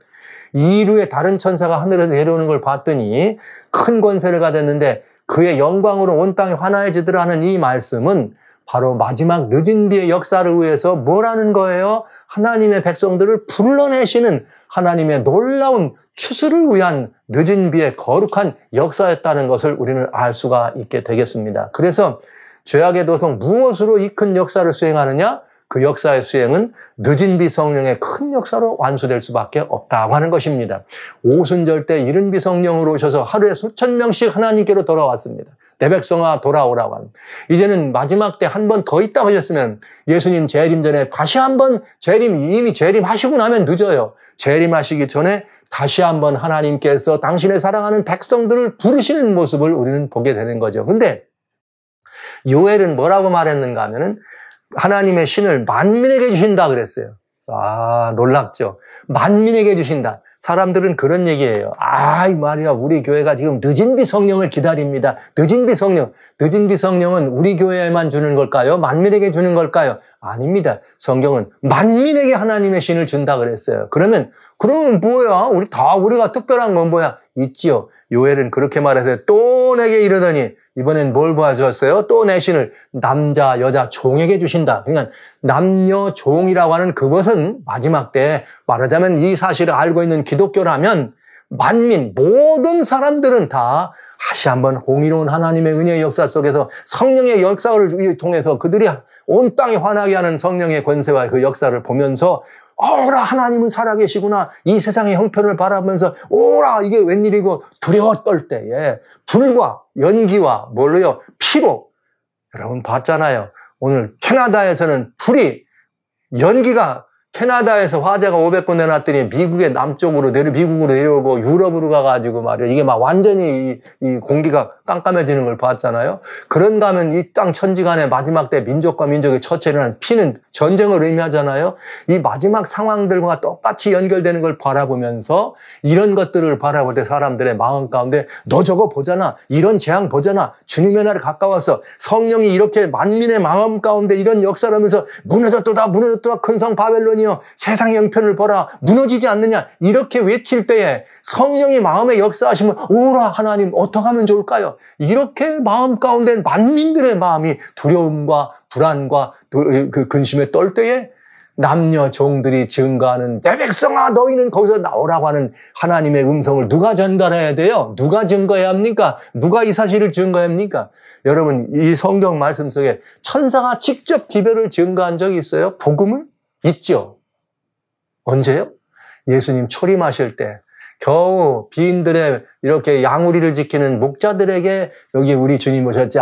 이루의 다른 천사가 하늘에서 내려오는 걸 봤더니 큰 권세를 가졌는데 그의 영광으로 온 땅이 환하여지더라 하는 이 말씀은 바로 마지막 늦은 비의 역사를 위해서 뭐라는 거예요? 하나님의 백성들을 불러내시는 하나님의 놀라운 추수를 위한 늦은 비의 거룩한 역사였다는 것을 우리는 알 수가 있게 되겠습니다. 그래서 죄악의 도성 무엇으로 이 큰 역사를 수행하느냐? 그 역사의 수행은 늦은 비 성령의 큰 역사로 완수될 수밖에 없다고 하는 것입니다. 오순절 때 이른 비 성령으로 오셔서 하루에 수천 명씩 하나님께로 돌아왔습니다. 내 백성아 돌아오라고 하는. 이제는 마지막 때 한 번 더 있다고 하셨으면 예수님 재림 전에 다시 한번 이미 재림하시고 나면 늦어요. 재림하시기 전에 다시 한번 하나님께서 당신의 사랑하는 백성들을 부르시는 모습을 우리는 보게 되는 거죠. 근데 요엘은 뭐라고 말했는가 하면은 하나님의 신을 만민에게 주신다 그랬어요. 놀랍죠. 만민에게 주신다. 사람들은 그런 얘기예요. 이 말이야. 우리 교회가 지금 늦은 비 성령을 기다립니다. 늦은 비 성령. 늦은 비 성령은 우리 교회에만 주는 걸까요? 만민에게 주는 걸까요? 아닙니다. 성경은 만민에게 하나님의 신을 준다 그랬어요. 그러면 뭐야? 우리가 특별한 건 뭐야? 있지요. 요엘은 그렇게 말해서 또 내게 이르더니 이번엔 뭘 보여주었어요? 또 내 신을 남자, 여자, 종에게 주신다. 그러니까 남녀, 종이라고 하는 그것은 마지막 때 말하자면 이 사실을 알고 있는 기독교라면 만민, 모든 사람들은 다 다시 한번 공의로운 하나님의 은혜의 역사 속에서 성령의 역사를 통해서 그들이 온 땅에 환하게 하는 성령의 권세와 그 역사를 보면서 오라 하나님은 살아계시구나. 이 세상의 형편을 바라보면서 오라 이게 웬일이고 두려워 떨 때에 불과 연기와 뭘로요? 피로. 여러분 봤잖아요. 오늘 캐나다에서는 불이 연기가 캐나다에서 화재가 500군 내놨더니 미국의 남쪽으로 미국으로 내려오고 유럽으로 가가지고 말이야. 이게 막 완전히 이 공기가 깜깜해지는 걸 봤잖아요. 그런가 하면 이 땅 천지간의 마지막 때 민족과 민족의 처체라는 피는 전쟁을 의미하잖아요. 이 마지막 상황들과 똑같이 연결되는 걸 바라보면서 이런 것들을 바라볼 때 사람들의 마음 가운데 너 저거 보잖아. 이런 재앙 보잖아. 주님의 날이 가까워서 성령이 이렇게 만민의 마음 가운데 이런 역사를 하면서 무너졌도다 큰 성 바벨론이여 세상의 형편을 보라 무너지지 않느냐 이렇게 외칠 때에 성령이 마음에 역사하시면 오라 하나님 어떻게 하면 좋을까요? 이렇게 마음 가운데 만민들의 마음이 두려움과 불안과 그 근심에 떨 때에 남녀 종들이 증거하는 내 백성아 너희는 거기서 나오라고 하는 하나님의 음성을 누가 전달해야 돼요? 누가 증거해야 합니까? 누가 이 사실을 증거해야 합니까? 여러분 이 성경 말씀 속에 천사가 직접 기별을 증거한 적이 있어요? 복음을? 있죠. 언제요? 예수님 초림하실 때 겨우 비인들의 이렇게 양우리를 지키는 목자들에게 여기 우리 주님 오셨지.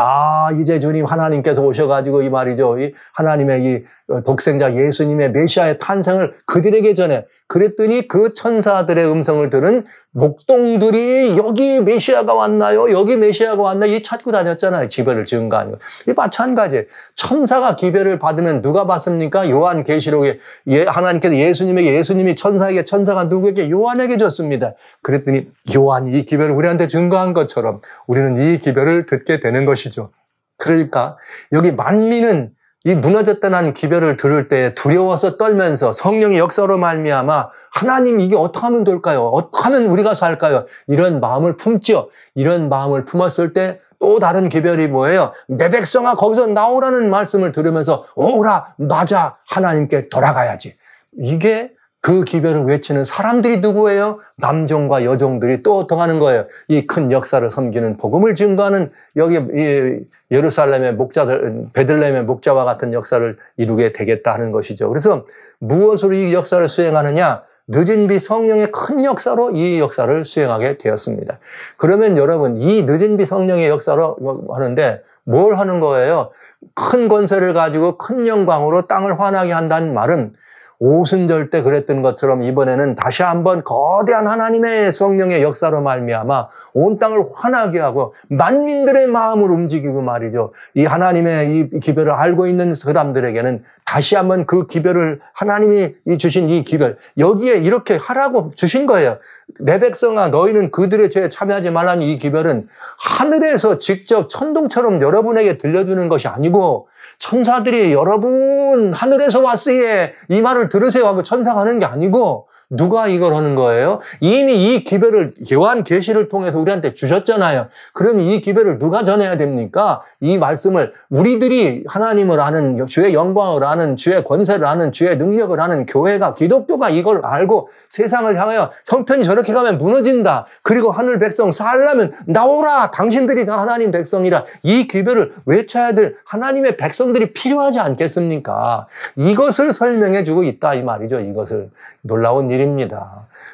이제 주님 하나님께서 오셔가지고 이 말이죠. 이 하나님의 이 독생자 예수님의 메시아의 탄생을 그들에게 전해. 그랬더니 그 천사들의 음성을 들은 목동들이 여기 메시아가 왔나요? 여기 메시아가 왔나요? 이 찾고 다녔잖아요. 기별을 증거하는 거. 이 마찬가지예요. 천사가 기별을 받으면 누가 받습니까? 요한계시록에 하나님께서 예수님이 천사에게 천사가 누구에게 요한에게 줬습니다. 그랬더니 요한이 이 기별을 우리한테 증거한 것처럼 우리는 이 기별을 듣게 되는 것이죠. 그러니까 여기 만민은 이 무너졌다는 기별을 들을 때 두려워서 떨면서 성령의 역사로 말미암아 하나님 이게 어떻게 하면 될까요? 어떻게 하면 우리가 살까요? 이런 마음을 품죠. 이런 마음을 품었을 때 또 다른 기별이 뭐예요? 내 백성아 거기서 나오라는 말씀을 들으면서 오라 맞아 하나님께 돌아가야지. 이게 그 기별을 외치는 사람들이 누구예요? 남종과 여종들이 또 통하는 거예요. 이 큰 역사를 섬기는 복음을 증거하는 여기 이 예루살렘의 목자들, 베들레헴의 목자와 같은 역사를 이루게 되겠다 하는 것이죠. 그래서 무엇으로 이 역사를 수행하느냐? 늦은 비 성령의 큰 역사로 이 역사를 수행하게 되었습니다. 그러면 여러분 이 늦은 비 성령의 역사로 하는데 뭘 하는 거예요? 큰 권세를 가지고 큰 영광으로 땅을 환하게 한다는 말은 오순절 때 그랬던 것처럼 이번에는 다시 한번 거대한 하나님의 성령의 역사로 말미암아 온 땅을 환하게 하고 만민들의 마음을 움직이고 말이죠. 이 하나님의 이 기별을 알고 있는 사람들에게는 다시 한번 그 기별을 하나님이 주신 이 기별 여기에 이렇게 하라고 주신 거예요. 내 백성아 너희는 그들의 죄에 참여하지 말라는 이 기별은 하늘에서 직접 천둥처럼 여러분에게 들려주는 것이 아니고 천사들이 여러분 하늘에서 왔으에 이 말을 들으세요 하고 천사가 하는 게 아니고 누가 이걸 하는 거예요? 이미 이 기별을 요한계시를 통해서 우리한테 주셨잖아요. 그럼 이 기별을 누가 전해야 됩니까? 이 말씀을 우리들이 하나님을 아는 주의 영광을 아는 주의 권세를 아는 주의 능력을 아는 교회가 기독교가 이걸 알고 세상을 향하여 형편이 저렇게 가면 무너진다. 그리고 하늘 백성 살려면 나오라. 당신들이 다 하나님 백성이라. 이 기별을 외쳐야 될 하나님의 백성들이 필요하지 않겠습니까? 이것을 설명해 주고 있다 이 말이죠. 이것을 놀라운 일입니다.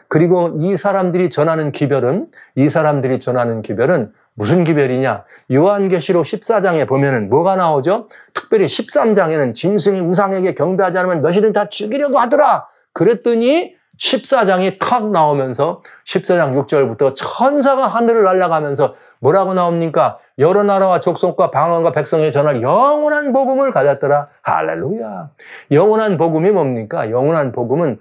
그리고 이 사람들이 전하는 기별은 무슨 기별이냐? 요한계시록 14장에 보면은 뭐가 나오죠? 특별히 13장에는 짐승이 우상에게 경배하지 않으면 너희는 다 죽이려고 하더라. 그랬더니 14장이 탁 나오면서 14장 6절부터 천사가 하늘을 날아가면서 뭐라고 나옵니까? 여러 나라와 족속과 방언과 백성에 전할 영원한 복음을 가졌더라. 할렐루야. 영원한 복음이 뭡니까? 영원한 복음은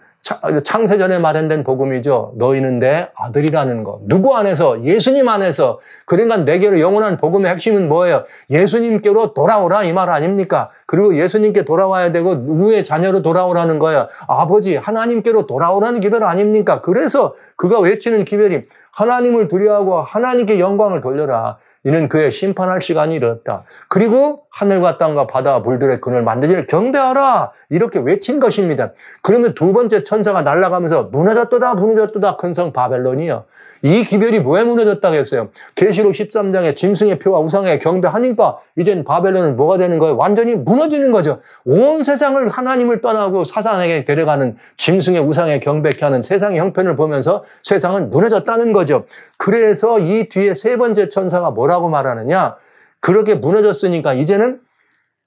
창세전에 마련된 복음이죠. 너희는 내 아들이라는 거. 누구 안에서? 예수님 안에서. 그러니까 내게로 영원한 복음의 핵심은 뭐예요? 예수님께로 돌아오라 이 말 아닙니까? 그리고 예수님께 돌아와야 되고 누구의 자녀로 돌아오라는 거예요? 아버지 하나님께로 돌아오라는 기별 아닙니까? 그래서 그가 외치는 기별이 하나님을 두려워하고 하나님께 영광을 돌려라. 이는 그의 심판할 시간이 이르렀다. 그리고 하늘과 땅과 바다와 물들의 그늘 만드지를 경배하라. 이렇게 외친 것입니다. 그러면 두 번째 천사가 날아가면서 무너졌도다 큰 성 바벨론이요. 이 기별이 뭐에 무너졌다고 했어요? 계시록 13장에 짐승의 표와 우상에 경배하니까 이젠 바벨론은 뭐가 되는 거예요? 완전히 무너지는 거죠. 온 세상을 하나님을 떠나고 사상에게 데려가는 짐승의 우상에 경배케 하는 세상의 형편을 보면서 세상은 무너졌다는 거죠. 그래서 이 뒤에 세 번째 천사가 뭐라고 말하느냐? 그렇게 무너졌으니까 이제는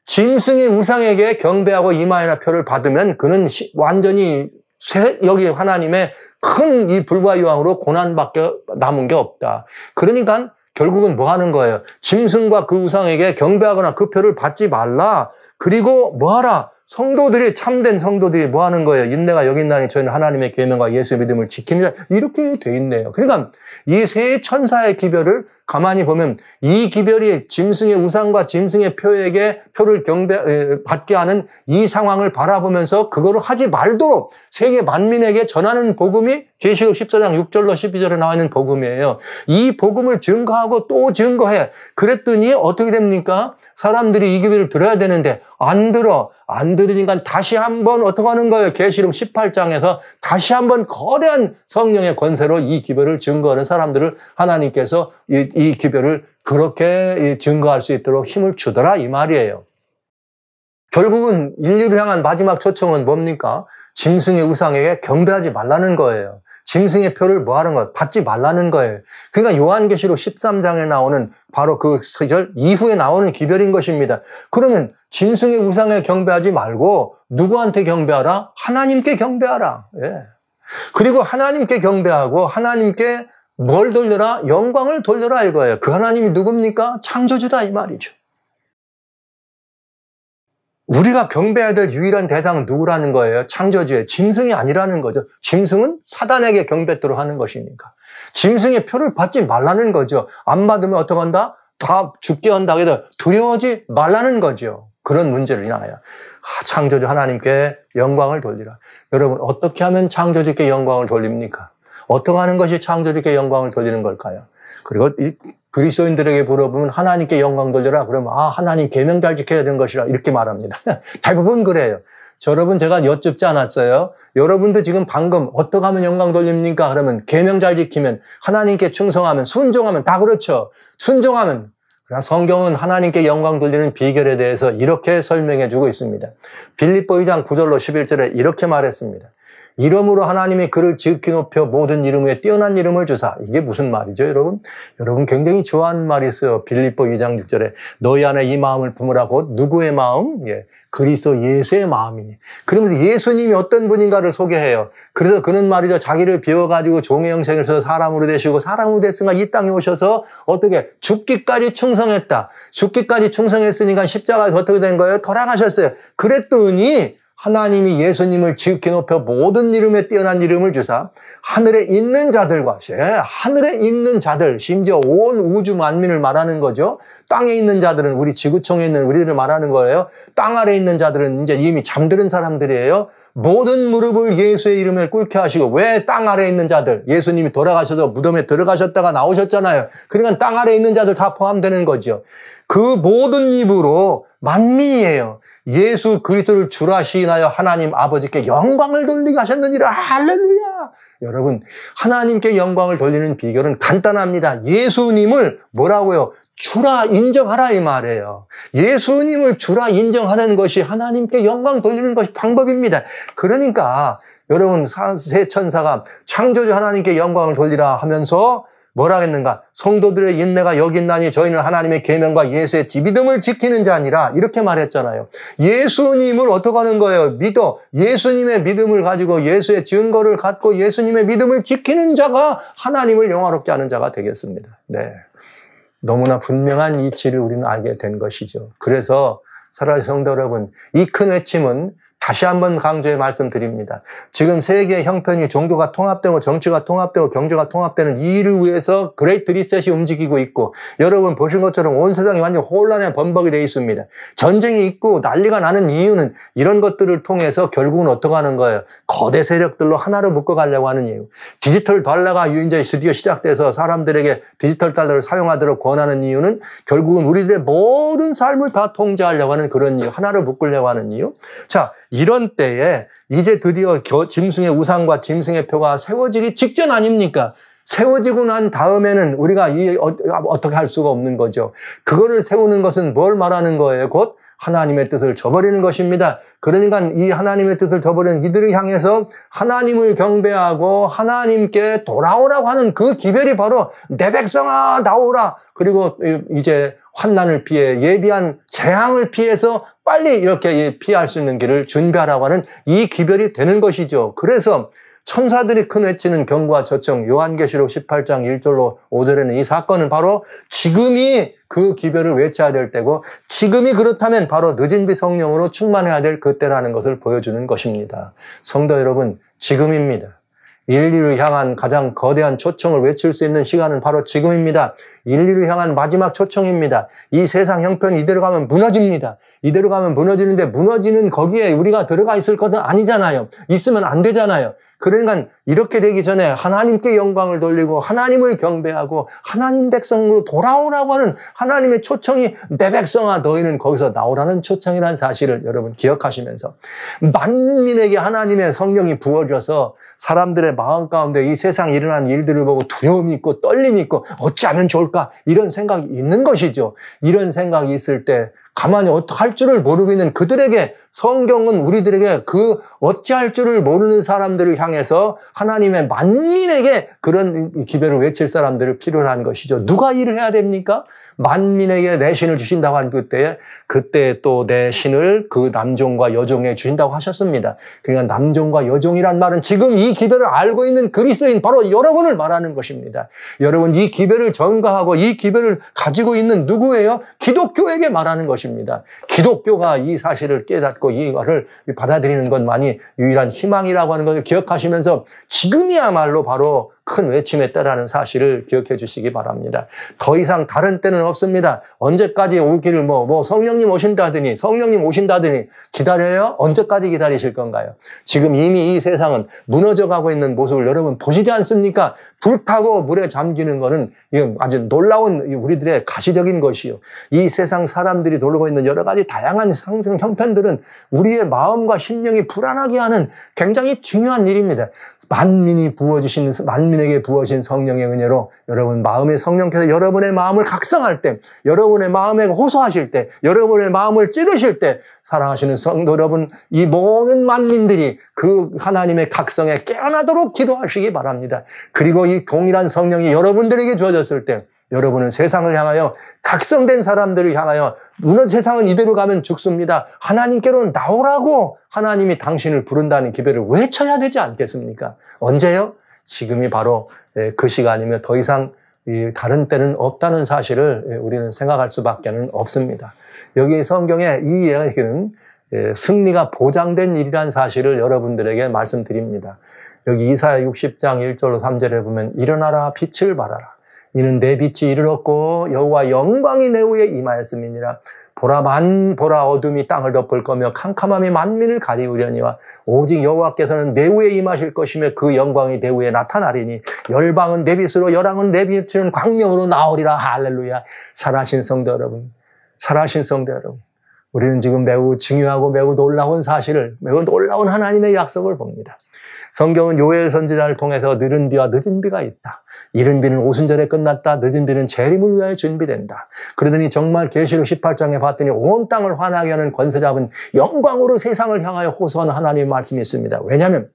짐승의 우상에게 경배하고 이마에나 표를 받으면 그는 완전히 여기 하나님의 큰 이 불과 유황으로 고난밖에 남은 게 없다. 그러니까 결국은 뭐 하는 거예요? 짐승과 그 우상에게 경배하거나 그 표를 받지 말라. 그리고 뭐 하라? 성도들이, 참된 성도들이 뭐 하는 거예요? 인내가 여기 있나니 저희는 하나님의 계명과 예수의 믿음을 지킵니다. 이렇게 돼 있네요. 그러니까 이 세 천사의 기별을 가만히 보면 이 기별이 짐승의 우상과 짐승의 표에게 표를 받게 하는 이 상황을 바라보면서 그거를 하지 말도록 세계 만민에게 전하는 복음이 계시록 14장 6절로 12절에 나와 있는 복음이에요. 이 복음을 증거하고 또 증거해. 그랬더니 어떻게 됩니까? 사람들이 이 기별을 들어야 되는데 안 들으니까 다시 한번 어떻게 하는 거예요? 계시록 18장에서 다시 한번 거대한 성령의 권세로 이 기별을 증거하는 사람들을 하나님께서 이 기별을 그렇게 증거할 수 있도록 힘을 주더라 이 말이에요. 결국은 인류를 향한 마지막 초청은 뭡니까? 짐승의 우상에게 경배하지 말라는 거예요. 짐승의 표를 뭐 하는 거예요? 받지 말라는 거예요. 그러니까 요한계시록 13장에 나오는 바로 그 시절 이후에 나오는 기별인 것입니다. 그러면 짐승의 우상에 경배하지 말고 누구한테 경배하라? 하나님께 경배하라. 예. 그리고 하나님께 경배하고 하나님께 뭘 돌려라? 영광을 돌려라 이거예요. 그 하나님이 누굽니까? 창조주다 이 말이죠. 우리가 경배해야 될 유일한 대상은 누구라는 거예요? 창조주의 짐승이 아니라는 거죠. 짐승은 사단에게 경배토록 하는 것이니까. 짐승의 표를 받지 말라는 거죠. 안 받으면 어떻게 한다? 다 죽게 한다. 해도 두려워하지 말라는 거죠. 그런 문제를 인하여 창조주 하나님께 영광을 돌리라. 여러분 어떻게 하면 창조주께 영광을 돌립니까? 어떻게 하는 것이 창조주께 영광을 돌리는 걸까요? 그리고 이 그리스도인들에게 물어보면 하나님께 영광 돌려라. 그러면 하나님 계명 잘 지켜야 되는 것이라 이렇게 말합니다. 대부분 그래요. 여러분 제가 여쭙지 않았어요. 여러분도 지금 방금 어떻게 하면 영광 돌립니까? 그러면 계명 잘 지키면 하나님께 충성하면 순종하면 다 그렇죠. 순종하면. 그러나 성경은 하나님께 영광 돌리는 비결에 대해서 이렇게 설명해 주고 있습니다. 빌립보 2장 9절로 11절에 이렇게 말했습니다. 이름으로 하나님이 그를 지극히 높여 모든 이름 위에 뛰어난 이름을 주사. 이게 무슨 말이죠, 여러분? 여러분 굉장히 좋아하는 말이 있어요. 빌립보 2장 6절에 너희 안에 이 마음을 품으라. 곧 누구의 마음? 예, 그리스도 예수의 마음이니. 그러면서 예수님이 어떤 분인가를 소개해요. 그래서 그는 말이죠. 자기를 비워가지고 종의 형상에서 사람으로 되시고 사람으로 됐으니까 이 땅에 오셔서 어떻게 죽기까지 충성했다. 죽기까지 충성했으니까 십자가에서 어떻게 된 거예요? 돌아가셨어요. 그랬더니 하나님이 예수님을 지극히 높여 모든 이름에 뛰어난 이름을 주사 하늘에 있는 자들과 하늘에 있는 자들 심지어 온 우주 만민을 말하는 거죠. 땅에 있는 자들은 우리 지구촌에 있는 우리를 말하는 거예요. 땅 아래에 있는 자들은 이제 이미 잠드는 사람들이에요. 모든 무릎을 예수의 이름을 꿇게 하시고 왜 땅 아래에 있는 자들 예수님이 돌아가셔서 무덤에 들어가셨다가 나오셨잖아요. 그러니까 땅 아래에 있는 자들 다 포함되는 거죠. 그 모든 입으로 만민이에요. 예수 그리스도를 주라 시인하여 하나님 아버지께 영광을 돌리게 하셨느니라. 할렐루야. 여러분 하나님께 영광을 돌리는 비결은 간단합니다. 예수님을 뭐라고요? 주라 인정하라 이 말이에요. 예수님을 주라 인정하는 것이 하나님께 영광 돌리는 것이 방법입니다. 그러니까 여러분 세 천사가 창조주 하나님께 영광을 돌리라 하면서 뭐라 했는가? 성도들의 인내가 여기 있나니 저희는 하나님의 계명과 예수의 믿음을 지키는 자니라 이렇게 말했잖아요. 예수님을 어떻게 하는 거예요? 믿어. 예수님의 믿음을 가지고 예수의 증거를 갖고 예수님의 믿음을 지키는 자가 하나님을 영화롭게 하는 자가 되겠습니다. 네. 너무나 분명한 이치를 우리는 알게 된 것이죠. 그래서 사랑하는 성도 여러분, 이 큰 외침은 다시 한번 강조해 말씀드립니다. 지금 세계의 형편이 종교가 통합되고 정치가 통합되고 경제가 통합되는 이 일을 위해서 그레이트 리셋이 움직이고 있고 여러분 보신 것처럼 온 세상이 완전 혼란에 번복이 되어 있습니다. 전쟁이 있고 난리가 나는 이유는 이런 것들을 통해서 결국은 어떻게 하는 거예요? 거대 세력들로 하나로 묶어가려고 하는 이유. 디지털 달러가 이제 드디어 시작돼서 사람들에게 디지털 달러를 사용하도록 권하는 이유는 결국은 우리들의 모든 삶을 다 통제하려고 하는 그런 이유. 하나로 묶으려고 하는 이유. 자, 이런 때에 이제 드디어 짐승의 우상과 짐승의 표가 세워지기 직전 아닙니까? 세워지고 난 다음에는 우리가 어떻게 할 수가 없는 거죠. 그거를 세우는 것은 뭘 말하는 거예요? 곧 하나님의 뜻을 저버리는 것입니다. 그러니까 이 하나님의 뜻을 저버리는 이들을 향해서 하나님을 경배하고 하나님께 돌아오라고 하는 그 기별이 바로 내 백성아 나오라. 그리고 이제 환난을 피해 예비한 재앙을 피해서 빨리 이렇게 피할 수 있는 길을 준비하라고 하는 이 기별이 되는 것이죠. 그래서 천사들이 큰 외치는 경고와 초청, 요한계시록 18장 1절로 5절에는 이 사건은 바로 지금이 그 기별을 외쳐야 될 때고 지금이 그렇다면 바로 늦은 비 성령으로 충만해야 될 그때라는 것을 보여주는 것입니다. 성도 여러분, 지금입니다. 인류를 향한 가장 거대한 초청을 외칠 수 있는 시간은 바로 지금입니다. 인류를 향한 마지막 초청입니다. 이 세상 형편이 이대로 가면 무너집니다. 이대로 가면 무너지는데 무너지는 거기에 우리가 들어가 있을 것은 아니잖아요. 있으면 안 되잖아요. 그러니까 이렇게 되기 전에 하나님께 영광을 돌리고 하나님을 경배하고 하나님 백성으로 돌아오라고 하는 하나님의 초청이 내 백성아 너희는 거기서 나오라는 초청이라는 사실을 여러분 기억하시면서 만민에게 하나님의 성령이 부어져서 사람들의 마음 가운데 이 세상에 일어난 일들을 보고 두려움이 있고 떨림이 있고 어찌하면 좋을까 이런 생각이 있는 것이죠. 이런 생각이 있을 때 가만히 어떻게 할 줄을 모르고 있는 그들에게 성경은 우리들에게 그 어찌할 줄을 모르는 사람들을 향해서 하나님의 만민에게 그런 기별을 외칠 사람들을 필요로 한 것이죠. 누가 일을 해야 됩니까? 만민에게 내 신을 주신다고 한 그때 또 내 신을 그 남종과 여종에 주신다고 하셨습니다. 그러니까 남종과 여종이란 말은 지금 이 기별을 알고 있는 그리스도인 바로 여러분을 말하는 것입니다. 여러분 이 기별을 전가하고 이 기별을 가지고 있는 누구예요? 기독교에게 말하는 것입니다. 기독교가 이 사실을 깨닫고 이거를 받아들이는 것만이 유일한 희망이라고 하는 것을 기억하시면서 지금이야말로 바로 큰 외침에 따라는 사실을 기억해 주시기 바랍니다. 더 이상 다른 때는 없습니다. 언제까지 오기를 성령님 오신다더니 기다려요? 언제까지 기다리실 건가요? 지금 이미 이 세상은 무너져 가고 있는 모습을 여러분 보시지 않습니까? 불타고 물에 잠기는 것은 아주 놀라운 우리들의 가시적인 것이요. 이 세상 사람들이 돌고 있는 여러 가지 다양한 상승 형편들은 우리의 마음과 심령이 불안하게 하는 굉장히 중요한 일입니다. 만민에게 부어진 성령의 은혜로 여러분 마음의 성령께서 여러분의 마음을 각성할 때, 여러분의 마음에 호소하실 때, 여러분의 마음을 찌르실 때 사랑하시는 성도 여러분, 이 모든 만민들이 그 하나님의 각성에 깨어나도록 기도하시기 바랍니다. 그리고 이 동일한 성령이 여러분들에게 주어졌을 때 여러분은 세상을 향하여 각성된 사람들을 향하여 세상은 이대로 가면 죽습니다. 하나님께로 나오라고 하나님이 당신을 부른다는 기별을 외쳐야 되지 않겠습니까? 언제요? 지금이 바로 그 시간이며 더 이상 다른 때는 없다는 사실을 우리는 생각할 수밖에 없습니다. 여기 성경에 이 이야기는 승리가 보장된 일이라는 사실을 여러분들에게 말씀드립니다. 여기 이사야 60장 1절로 3절에 보면 일어나라 빛을 발하라. 이는 내 빛이 이르렀고 여호와 영광이 내 위에 임하였음이니라. 보라 어둠이 땅을 덮을 거며 캄캄함이 만민을 가리우려니와 오직 여호와께서는 내 위에 임하실 것이며 그 영광이 내 위에 나타나리니 열방은 내 빛으로 열왕은 내 빛은 광명으로 나오리라. 할렐루야. 살아신 성도 여러분, 우리는 지금 매우 중요하고 매우 놀라운 사실을, 매우 놀라운 하나님의 약속을 봅니다. 성경은 요엘 선지자를 통해서 느린 비와 늦은 비가 있다. 이른 비는 오순절에 끝났다. 늦은 비는 재림을 위하여 준비된다. 그러더니 정말 계시록 18장에 봤더니 온 땅을 환하게 하는 권세 잡은 영광으로 세상을 향하여 호소하는 하나님의 말씀이 있습니다. 왜냐하면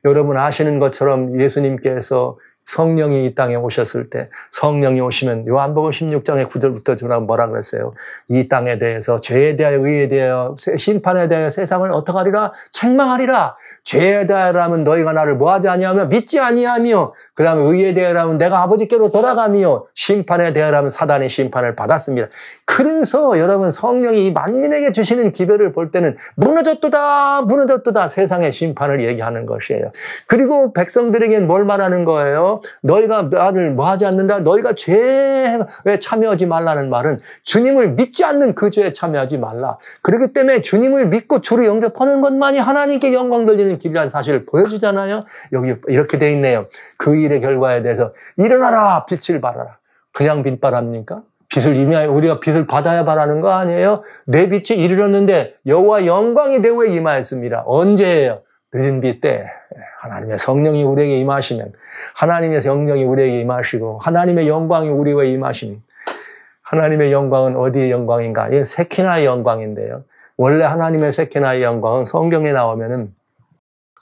여러분 아시는 것처럼 예수님께서 성령이 이 땅에 오셨을 때 성령이 오시면 요한복음 16장의 9절부터 저랑 뭐라 그랬어요? 이 땅에 대해서 죄에 대하여 의에 대하여 심판에 대하여 세상을 어떻게 하리라? 책망하리라. 죄에 대하여라면 너희가 나를 뭐하지 아니하며 믿지 아니하며 그 다음에 의에 대하여라면 내가 아버지께로 돌아가며 심판에 대하여라면 사단의 심판을 받았습니다. 그래서 여러분 성령이 이 만민에게 주시는 기별을 볼 때는 무너졌도다 세상의 심판을 얘기하는 것이에요. 그리고 백성들에게는 뭘 말하는 거예요? 너희가 나를 뭐하지 않는다. 너희가 죄에 참여하지 말라는 말은 주님을 믿지 않는 그 죄에 참여하지 말라. 그렇기 때문에 주님을 믿고 주를 영접하는 것만이 하나님께 영광 돌리는 길이라는 사실을 보여주잖아요. 여기 이렇게 돼 있네요. 그 일의 결과에 대해서 일어나라 빛을 발하라. 그냥 빛 발합니까? 우리가 빛을 받아야 바라는 거 아니에요? 내 빛이 이르렀는데 여호와 영광이 내 위에 임하였습니다. 언제예요? 늦은 비 때 하나님의 성령이 우리에게 임하시면 하나님의 성령이 우리에게 임하시고 하나님의 영광이 우리에게 임하시면 하나님의 영광은 어디의 영광인가? 이 세키나의 영광인데요. 원래 하나님의 세키나의 영광은 성경에 나오면은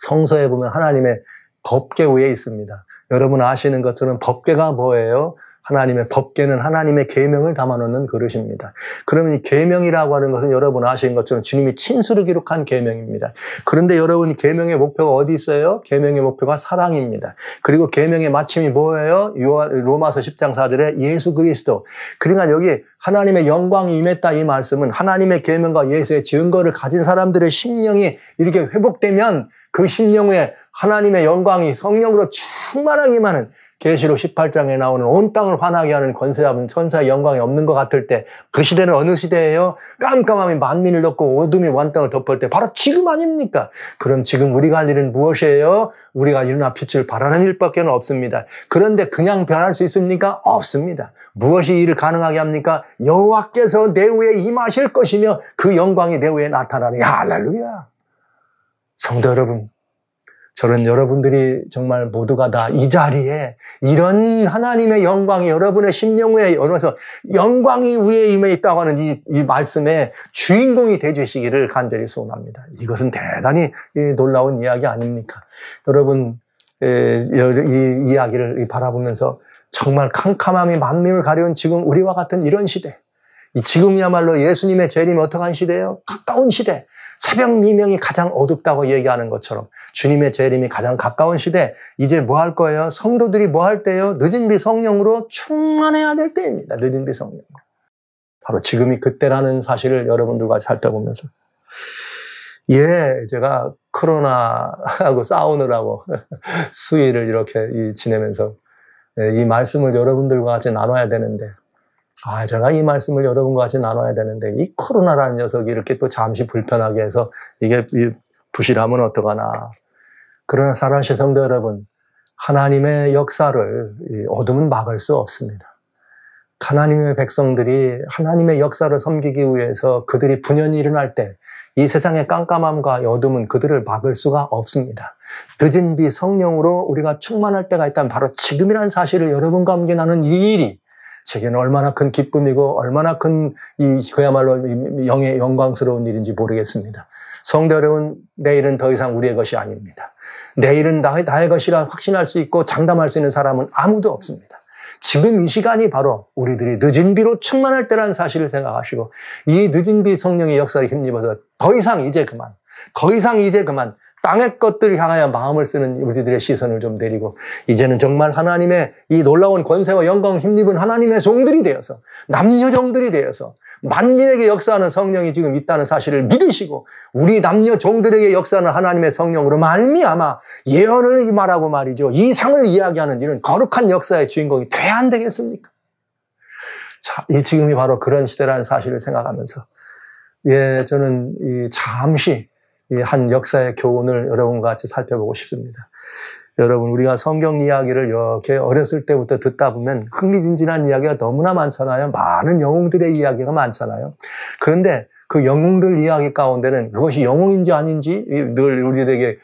성서에 보면 하나님의 법궤 위에 있습니다. 여러분 아시는 것처럼 법궤가 뭐예요? 하나님의 법궤는 하나님의 계명을 담아놓는 그릇입니다. 그러면 이 계명이라고 하는 것은 여러분 아시는 것처럼 주님이 친수를 기록한 계명입니다. 그런데 여러분 계명의 목표가 어디 있어요? 계명의 목표가 사랑입니다. 그리고 계명의 마침이 뭐예요? 로마서 10장 4절에 예수 그리스도. 그러니까 여기 하나님의 영광이 임했다 이 말씀은 하나님의 계명과 예수의 증거를 가진 사람들의 심령이 이렇게 회복되면 그 심령 위에 하나님의 영광이 성령으로 충만하게 임하는 계시록 18장에 나오는 온 땅을 환하게 하는 권세 잡은 천사의 영광이 없는 것 같을 때 그 시대는 어느 시대예요? 깜깜함이 만민을 덮고 어둠이 완땅을 덮을 때 바로 지금 아닙니까? 그럼 지금 우리가 할 일은 무엇이에요? 우리가 일어나 빛을 발하는 일밖에 없습니다. 그런데 그냥 변할 수 있습니까? 없습니다. 무엇이 이를 가능하게 합니까? 여호와께서 내 위에 임하실 것이며 그 영광이 내 위에 나타나니 할렐루야. 성도 여러분, 저는 여러분들이 정말 모두가 다 이 자리에 이런 하나님의 영광이 여러분의 심령 위에 열어서 영광이 위에 임해 있다고 하는 이 말씀의 주인공이 되주시기를 간절히 소원합니다. 이것은 대단히 놀라운 이야기 아닙니까? 여러분, 이 이야기를 바라보면서 정말 캄캄함이 만민을 가려운 지금 우리와 같은 이런 시대, 이 지금이야말로 예수님의 재림이 어떠한 시대예요? 가까운 시대. 새벽 미명이 가장 어둡다고 얘기하는 것처럼 주님의 재림이 가장 가까운 시대. 이제 뭐 할 거예요? 성도들이 뭐 할 때요? 늦은 비 성령으로 충만해야 될 때입니다. 늦은 비 성령. 바로 지금이 그때라는 사실을 여러분들과 살펴보면서 제가 코로나하고 싸우느라고 수일을 이렇게 지내면서 이 말씀을 여러분들과 같이 나눠야 되는데 제가 이 말씀을 여러분과 같이 나눠야 되는데 이 코로나라는 녀석이 이렇게 또 잠시 불편하게 해서 이게 부실하면 어떡하나. 그러나 사랑하는 성도 여러분, 하나님의 역사를 어둠은 막을 수 없습니다. 하나님의 백성들이 하나님의 역사를 섬기기 위해서 그들이 분연히 일어날 때 이 세상의 깜깜함과 어둠은 그들을 막을 수가 없습니다. 늦은 비 성령으로 우리가 충만할 때가 있다면 바로 지금이라는 사실을 여러분과 함께 나눈 이 일이 제게는 얼마나 큰 기쁨이고 얼마나 큰 그야말로 영의 영광스러운 일인지 모르겠습니다. 성도 여러분, 내일은 더 이상 우리의 것이 아닙니다. 내일은 나의 것이라 확신할 수 있고 장담할 수 있는 사람은 아무도 없습니다. 지금 이 시간이 바로 우리들이 늦은 비로 충만할 때라는 사실을 생각하시고 이 늦은 비 성령의 역사를 힘입어서 더 이상 이제 그만 땅의 것들을 향하여 마음을 쓰는 우리들의 시선을 좀 내리고 이제는 정말 하나님의 이 놀라운 권세와 영광을 힘입은 하나님의 종들이 되어서 남녀 종들이 되어서 만민에게 역사하는 성령이 지금 있다는 사실을 믿으시고 우리 남녀 종들에게 역사하는 하나님의 성령으로 말미암아 예언을 말하고 말이죠. 이상을 이야기하는 이런 거룩한 역사의 주인공이 돼야 안 되겠습니까? 자, 이 지금이 바로 그런 시대라는 사실을 생각하면서 저는 잠시 이 한 역사의 교훈을 여러분과 같이 살펴보고 싶습니다. 여러분, 우리가 성경 이야기를 이렇게 어렸을 때부터 듣다 보면 흥미진진한 이야기가 너무나 많잖아요. 많은 영웅들의 이야기가 많잖아요. 그런데 그 영웅들 이야기 가운데는 그것이 영웅인지 아닌지 늘 우리들에게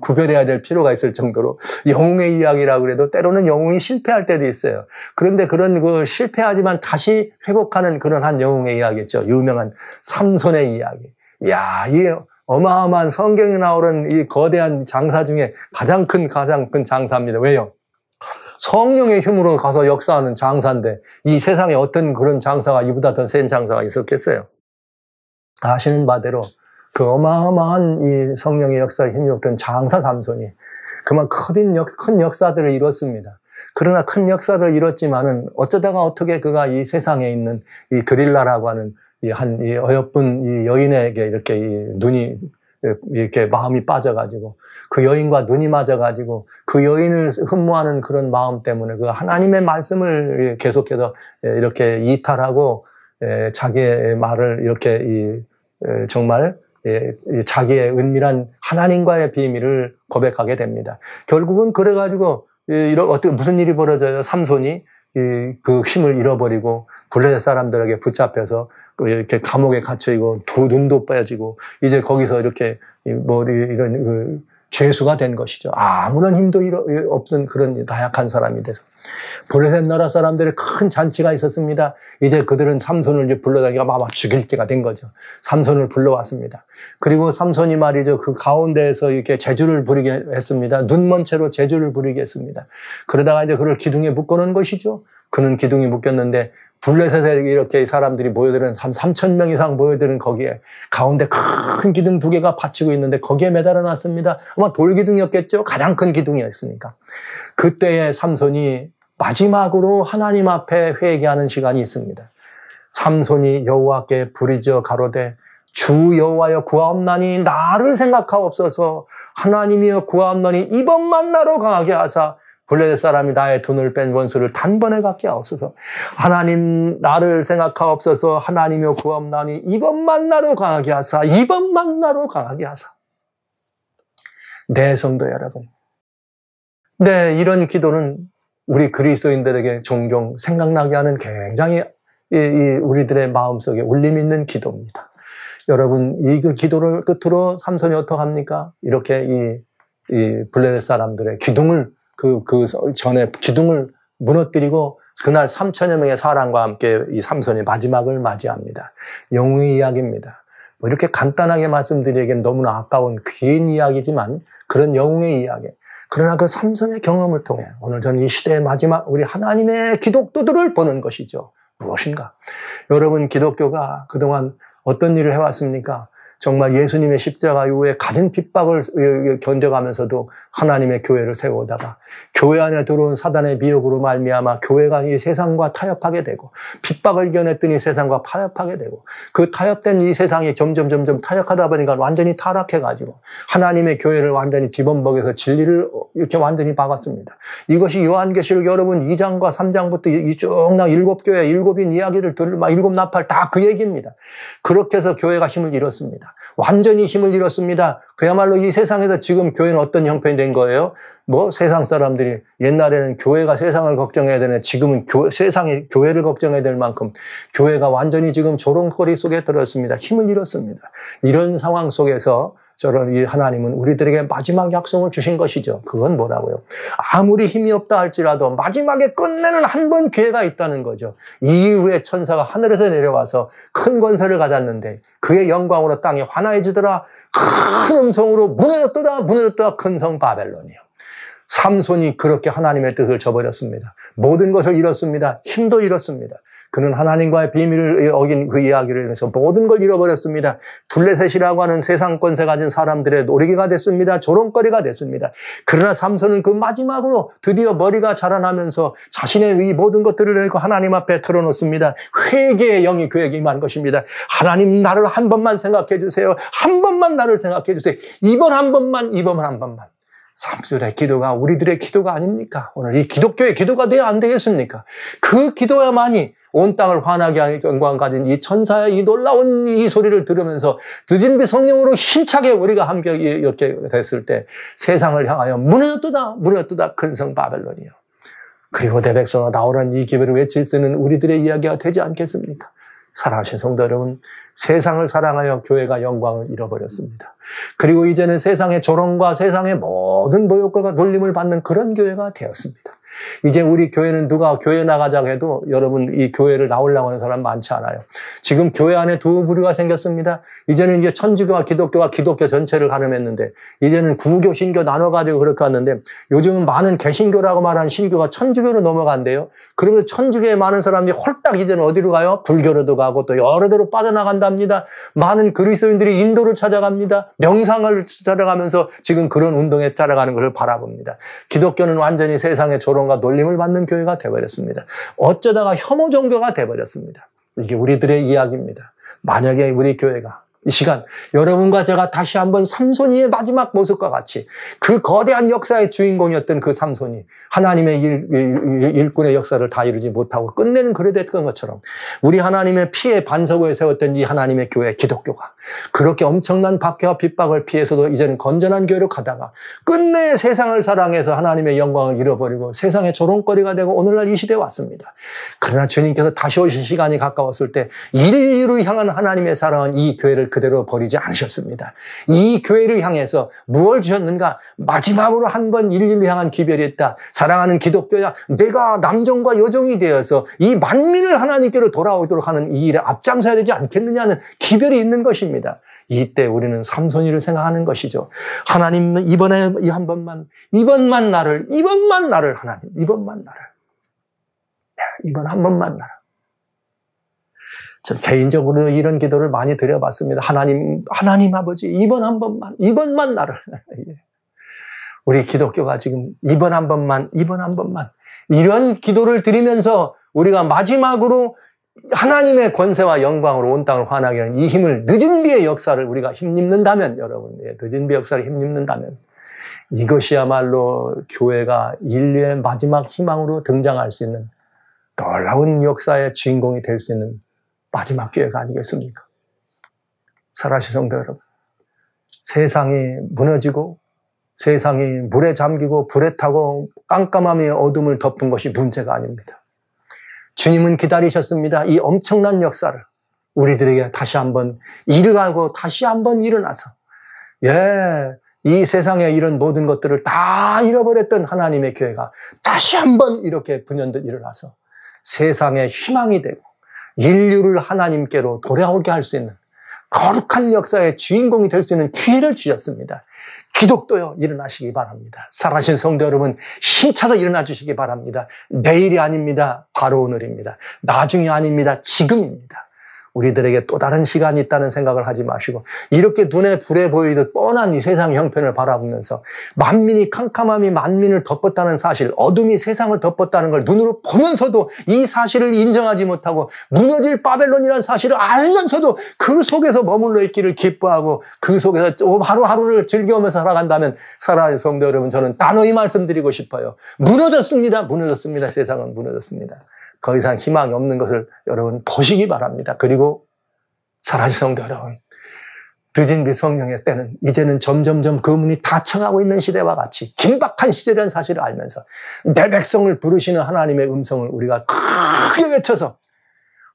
구별해야 될 필요가 있을 정도로 영웅의 이야기라고 그래도 때로는 영웅이 실패할 때도 있어요. 그런데 그런 실패하지만 다시 회복하는 그런 한 영웅의 이야기죠. 유명한 삼손의 이야기. 이 어마어마한 성경에 나오는 이 거대한 장사 중에 가장 큰 장사입니다. 왜요? 성령의 힘으로 가서 역사하는 장사인데 이 세상에 어떤 그런 장사가 이보다 더 센 장사가 있었겠어요? 아시는 바대로 그 어마어마한 이 성령의 역사에 힘입었던 장사 삼손이 그만 큰 역사들을 이뤘습니다. 그러나 큰 역사를 이뤘지만은 어쩌다가 어떻게 그가 이 세상에 있는 이 드릴라라고 하는 이 어여쁜 이 여인에게 이렇게 눈이 이렇게 마음이 빠져가지고 그 여인과 눈이 맞아가지고 그 여인을 흠모하는 그런 마음 때문에 그 하나님의 말씀을 계속해서 이렇게 이탈하고 자기의 말을 이렇게 정말 자기의 은밀한 하나님과의 비밀을 고백하게 됩니다. 결국은 그래가지고 어떻게 무슨 일이 벌어져요? 삼손이 그 힘을 잃어버리고 블레셋 사람들에게 붙잡혀서 이렇게 감옥에 갇혀있고 두 눈도 빠지고 이제 거기서 이렇게 이런 죄수가 된 것이죠. 아무런 힘도 없는 그런 나약한 사람이 돼서. 블레셋 나라 사람들의 큰 잔치가 있었습니다. 이제 그들은 삼손을 이제 불러다니까 아마 죽일 때가 된 거죠. 삼손을 불러왔습니다. 그리고 삼손이 말이죠. 그 가운데에서 이렇게 제주를 부리게 했습니다. 눈먼 채로 제주를 부리게 했습니다. 그러다가 이제 그를 기둥에 묶어놓은 것이죠. 그는 기둥에 묶였는데 블레셋에 이렇게 사람들이 모여드는 한 3,000명 이상 모여드는 거기에 가운데 큰 기둥 2개가 받치고 있는데 거기에 매달아 놨습니다. 아마 돌기둥이었겠죠. 가장 큰 기둥이었으니까. 그때에 삼손이 마지막으로 하나님 앞에 회개하는 시간이 있습니다. 삼손이 여호와께 부르짖어 가로되 주 여호와여 구하옵나니 나를 생각하옵소서. 하나님이여 구하옵나니 이번만 나로 강하게 하사 블레셋 사람이 나의 돈을 뺀 원수를 단번에 갚게 하옵소서. 하나님 나를 생각하옵소서. 하나님이여 구하옵나니 이번만 나로 강하게 하사. 이번만 나로 강하게 하사. 네, 성도 여러분. 네, 이런 기도는 우리 그리스도인들에게 종종 생각나게 하는 굉장히 우리들의 마음속에 울림 있는 기도입니다. 여러분, 이 기도를 끝으로 삼손이 어떡합니까? 이렇게 이 블레셋 사람들의 기둥을 전에 기둥을 무너뜨리고 그날 3,000여 명의 사람과 함께 이 삼손이 마지막을 맞이합니다. 영웅의 이야기입니다. 뭐 이렇게 간단하게 말씀드리기엔 너무나 아까운 긴 이야기지만 그런 영웅의 이야기. 그러나 그 삼손의 경험을 통해 오늘 저는 이 시대의 마지막 우리 하나님의 기독도들을 보는 것이죠. 무엇인가? 여러분, 기독교가 그동안 어떤 일을 해왔습니까? 정말 예수님의 십자가 이후에 가진 핍박을 견뎌가면서도 하나님의 교회를 세우다가 교회 안에 들어온 사단의 미혹으로 말미암아 교회가 이 세상과 타협하게 되고 핍박을 견했더니 세상과 타협하게 되고 그 타협된 이 세상이 점점 타협하다 보니까 완전히 타락해가지고 하나님의 교회를 완전히 뒤범벅에서 진리를 이렇게 완전히 박았습니다. 이것이 요한계시록 여러분 2장과 3장부터 쭉 나 7교회 7인 이야기를 들을 7나팔 다 그 얘기입니다. 그렇게 해서 교회가 힘을 잃었습니다. 완전히 힘을 잃었습니다. 그야말로 이 세상에서 지금 교회는 어떤 형편이 된 거예요? 뭐 세상 사람들이 옛날에는 교회가 세상을 걱정해야 되는데 지금은 세상이 교회를 걱정해야 될 만큼 교회가 완전히 지금 조롱거리 속에 들었습니다. 힘을 잃었습니다. 이런 상황 속에서 저런 이 하나님은 우리들에게 마지막 약속을 주신 것이죠. 그건 뭐라고요? 아무리 힘이 없다 할지라도 마지막에 끝내는 한 번 기회가 있다는 거죠. 이후에 천사가 하늘에서 내려와서 큰 권세를 가졌는데 그의 영광으로 땅이 환화해지더라. 큰 음성으로 무너졌다 큰 성 바벨론이요. 삼손이 그렇게 하나님의 뜻을 저버렸습니다. 모든 것을 잃었습니다. 힘도 잃었습니다. 그는 하나님과의 비밀을 어긴 그 이야기를 해서 모든 걸 잃어버렸습니다. 블레셋이라고 하는 세상 권세 가진 사람들의 놀이기가 됐습니다. 조롱거리가 됐습니다. 그러나 삼손은 그 마지막으로 드디어 머리가 자라나면서 자신의 이 모든 것들을 내고 하나님 앞에 털어놓습니다. 회개의 영이 그에게 임한 것입니다. 하나님 나를 한 번만 생각해 주세요. 한 번만 나를 생각해 주세요. 이번 한 번만. 삼손의 기도가 우리들의 기도가 아닙니까? 오늘 이 기독교의 기도가 돼야 안 되겠습니까? 그 기도야만이 온 땅을 환하게 하는 영광 가진 이 천사의 이 놀라운 이 소리를 들으면서 늦은 비 성령으로 힘차게 우리가 함께 이렇게 됐을 때 세상을 향하여 무너졌도다 큰 성 바벨론이요. 그리고 내 백성아 나오라는 이 기별을 외칠 때는 우리들의 이야기가 되지 않겠습니까? 사랑하신 성도 여러분, 세상을 사랑하여 교회가 영광을 잃어버렸습니다. 그리고 이제는 세상의 조롱과 세상의 모든 모욕과 놀림을 받는 그런 교회가 되었습니다. 이제 우리 교회는 누가 교회 나가자고 해도 여러분 이 교회를 나오려고 하는 사람 많지 않아요. 지금 교회 안에 두 부류가 생겼습니다. 이제는 이제 천주교와 기독교 전체를 가름했는데 이제는 구교, 신교 나눠가지고 그렇게 왔는데 요즘은 많은 개신교라고 말하는 신교가 천주교로 넘어간대요. 그러면서 천주교에 많은 사람들이 홀딱 이제는 어디로 가요? 불교로도 가고 또 여러 데로 빠져나간답니다. 많은 그리스도인들이 인도를 찾아갑니다. 명상을 찾아가면서 지금 그런 운동에 따라가는 것을 바라봅니다. 기독교는 완전히 세상의 조롱과 놀림을 받는 교회가 되어버렸습니다. 어쩌다가 혐오 종교가 되어버렸습니다. 이게 우리들의 이야기입니다. 만약에 우리 교회가 이 시간 여러분과 제가 다시 한번 삼손이의 마지막 모습과 같이 그 거대한 역사의 주인공이었던 그 삼손이 하나님의 일꾼의 역사를 다 이루지 못하고 끝내는 그래 됐던 것처럼 우리 하나님의 피의 반석을 세웠던 이 하나님의 교회 기독교가 그렇게 엄청난 박해와 핍박을 피해서도 이제는 건전한 교회로 가다가 끝내 세상을 사랑해서 하나님의 영광을 잃어버리고 세상의 조롱거리가 되고 오늘날 이 시대에 왔습니다. 그러나 주님께서 다시 오실 시간이 가까웠을 때 인류를 향한 하나님의 사랑은 이 교회를 그대로 버리지 않으셨습니다. 이 교회를 향해서 무엇을 주셨는가? 마지막으로 한 번 인류를 향한 기별이 있다. 사랑하는 기독교야, 내가 남종과 여종이 되어서 이 만민을 하나님께로 돌아오도록 하는 이 일에 앞장서야 되지 않겠느냐는 기별이 있는 것입니다. 이때 우리는 삼손이를 생각하는 것이죠. 하나님, 이번에 이번만 나를 하나님, 이번 한 번만 나를. 전 개인적으로 이런 기도를 많이 드려봤습니다. 하나님 아버지, 이번만 나를. 우리 기독교가 지금 이번 한 번만. 이런 기도를 드리면서 우리가 마지막으로 하나님의 권세와 영광으로 온 땅을 환하게 하는 이 힘을, 늦은 비의 역사를 우리가 힘입는다면, 여러분, 늦은 비의 역사를 힘입는다면, 이것이야말로 교회가 인류의 마지막 희망으로 등장할 수 있는 놀라운 역사의 주인공이 될 수 있는 마지막 기회가 아니겠습니까? 사랑하는 성도 여러분, 세상이 무너지고 세상이 물에 잠기고 불에 타고 깜깜함의 어둠을 덮은 것이 문제가 아닙니다. 주님은 기다리셨습니다. 이 엄청난 역사를 우리들에게 다시 한번 일어나고 다시 한번 일어나서, 이 세상에 이런 모든 것들을 다 잃어버렸던 하나님의 교회가 다시 한번 이렇게 분연듯 일어나서 세상의 희망이 되고 인류를 하나님께로 돌아오게 할 수 있는 거룩한 역사의 주인공이 될 수 있는 기회를 주셨습니다. 기독도요, 일어나시기 바랍니다. 사랑하신 성도 여러분, 힘차서 일어나 주시기 바랍니다. 내일이 아닙니다. 바로 오늘입니다. 나중이 아닙니다. 지금입니다. 우리들에게 또 다른 시간이 있다는 생각을 하지 마시고, 이렇게 눈에 불에 보이듯 뻔한 이 세상 형편을 바라보면서 만민이, 캄캄함이 만민을 덮었다는 사실, 어둠이 세상을 덮었다는 걸 눈으로 보면서도 이 사실을 인정하지 못하고 무너질 바벨론이라는 사실을 알면서도 그 속에서 머물러 있기를 기뻐하고 그 속에서 하루하루를 즐겨오면서 살아간다면, 사랑하는 성도 여러분, 저는 단호히 말씀드리고 싶어요. 무너졌습니다. 세상은 무너졌습니다. 더 이상 희망이 없는 것을 여러분 보시기 바랍니다. 그리고 사랑하는 성도 여러분, 늦은 비 성령의 때는 이제는 점점점 그 문이 닫혀가고 있는 시대와 같이 긴박한 시대라는 사실을 알면서 내 백성을 부르시는 하나님의 음성을 우리가 크게 외쳐서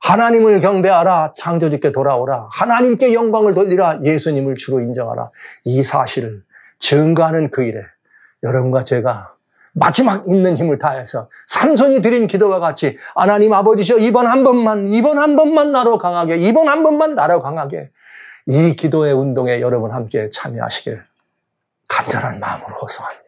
하나님을 경배하라, 창조주께 돌아오라, 하나님께 영광을 돌리라, 예수님을 주로 인정하라, 이 사실을 증거하는 그 일에 여러분과 제가 마지막 있는 힘을 다해서 삼손이 드린 기도와 같이, 하나님 아버지시여, 이번 한 번만 나로 강하게, 이 기도의 운동에 여러분 함께 참여하시길 간절한 마음으로 호소합니다.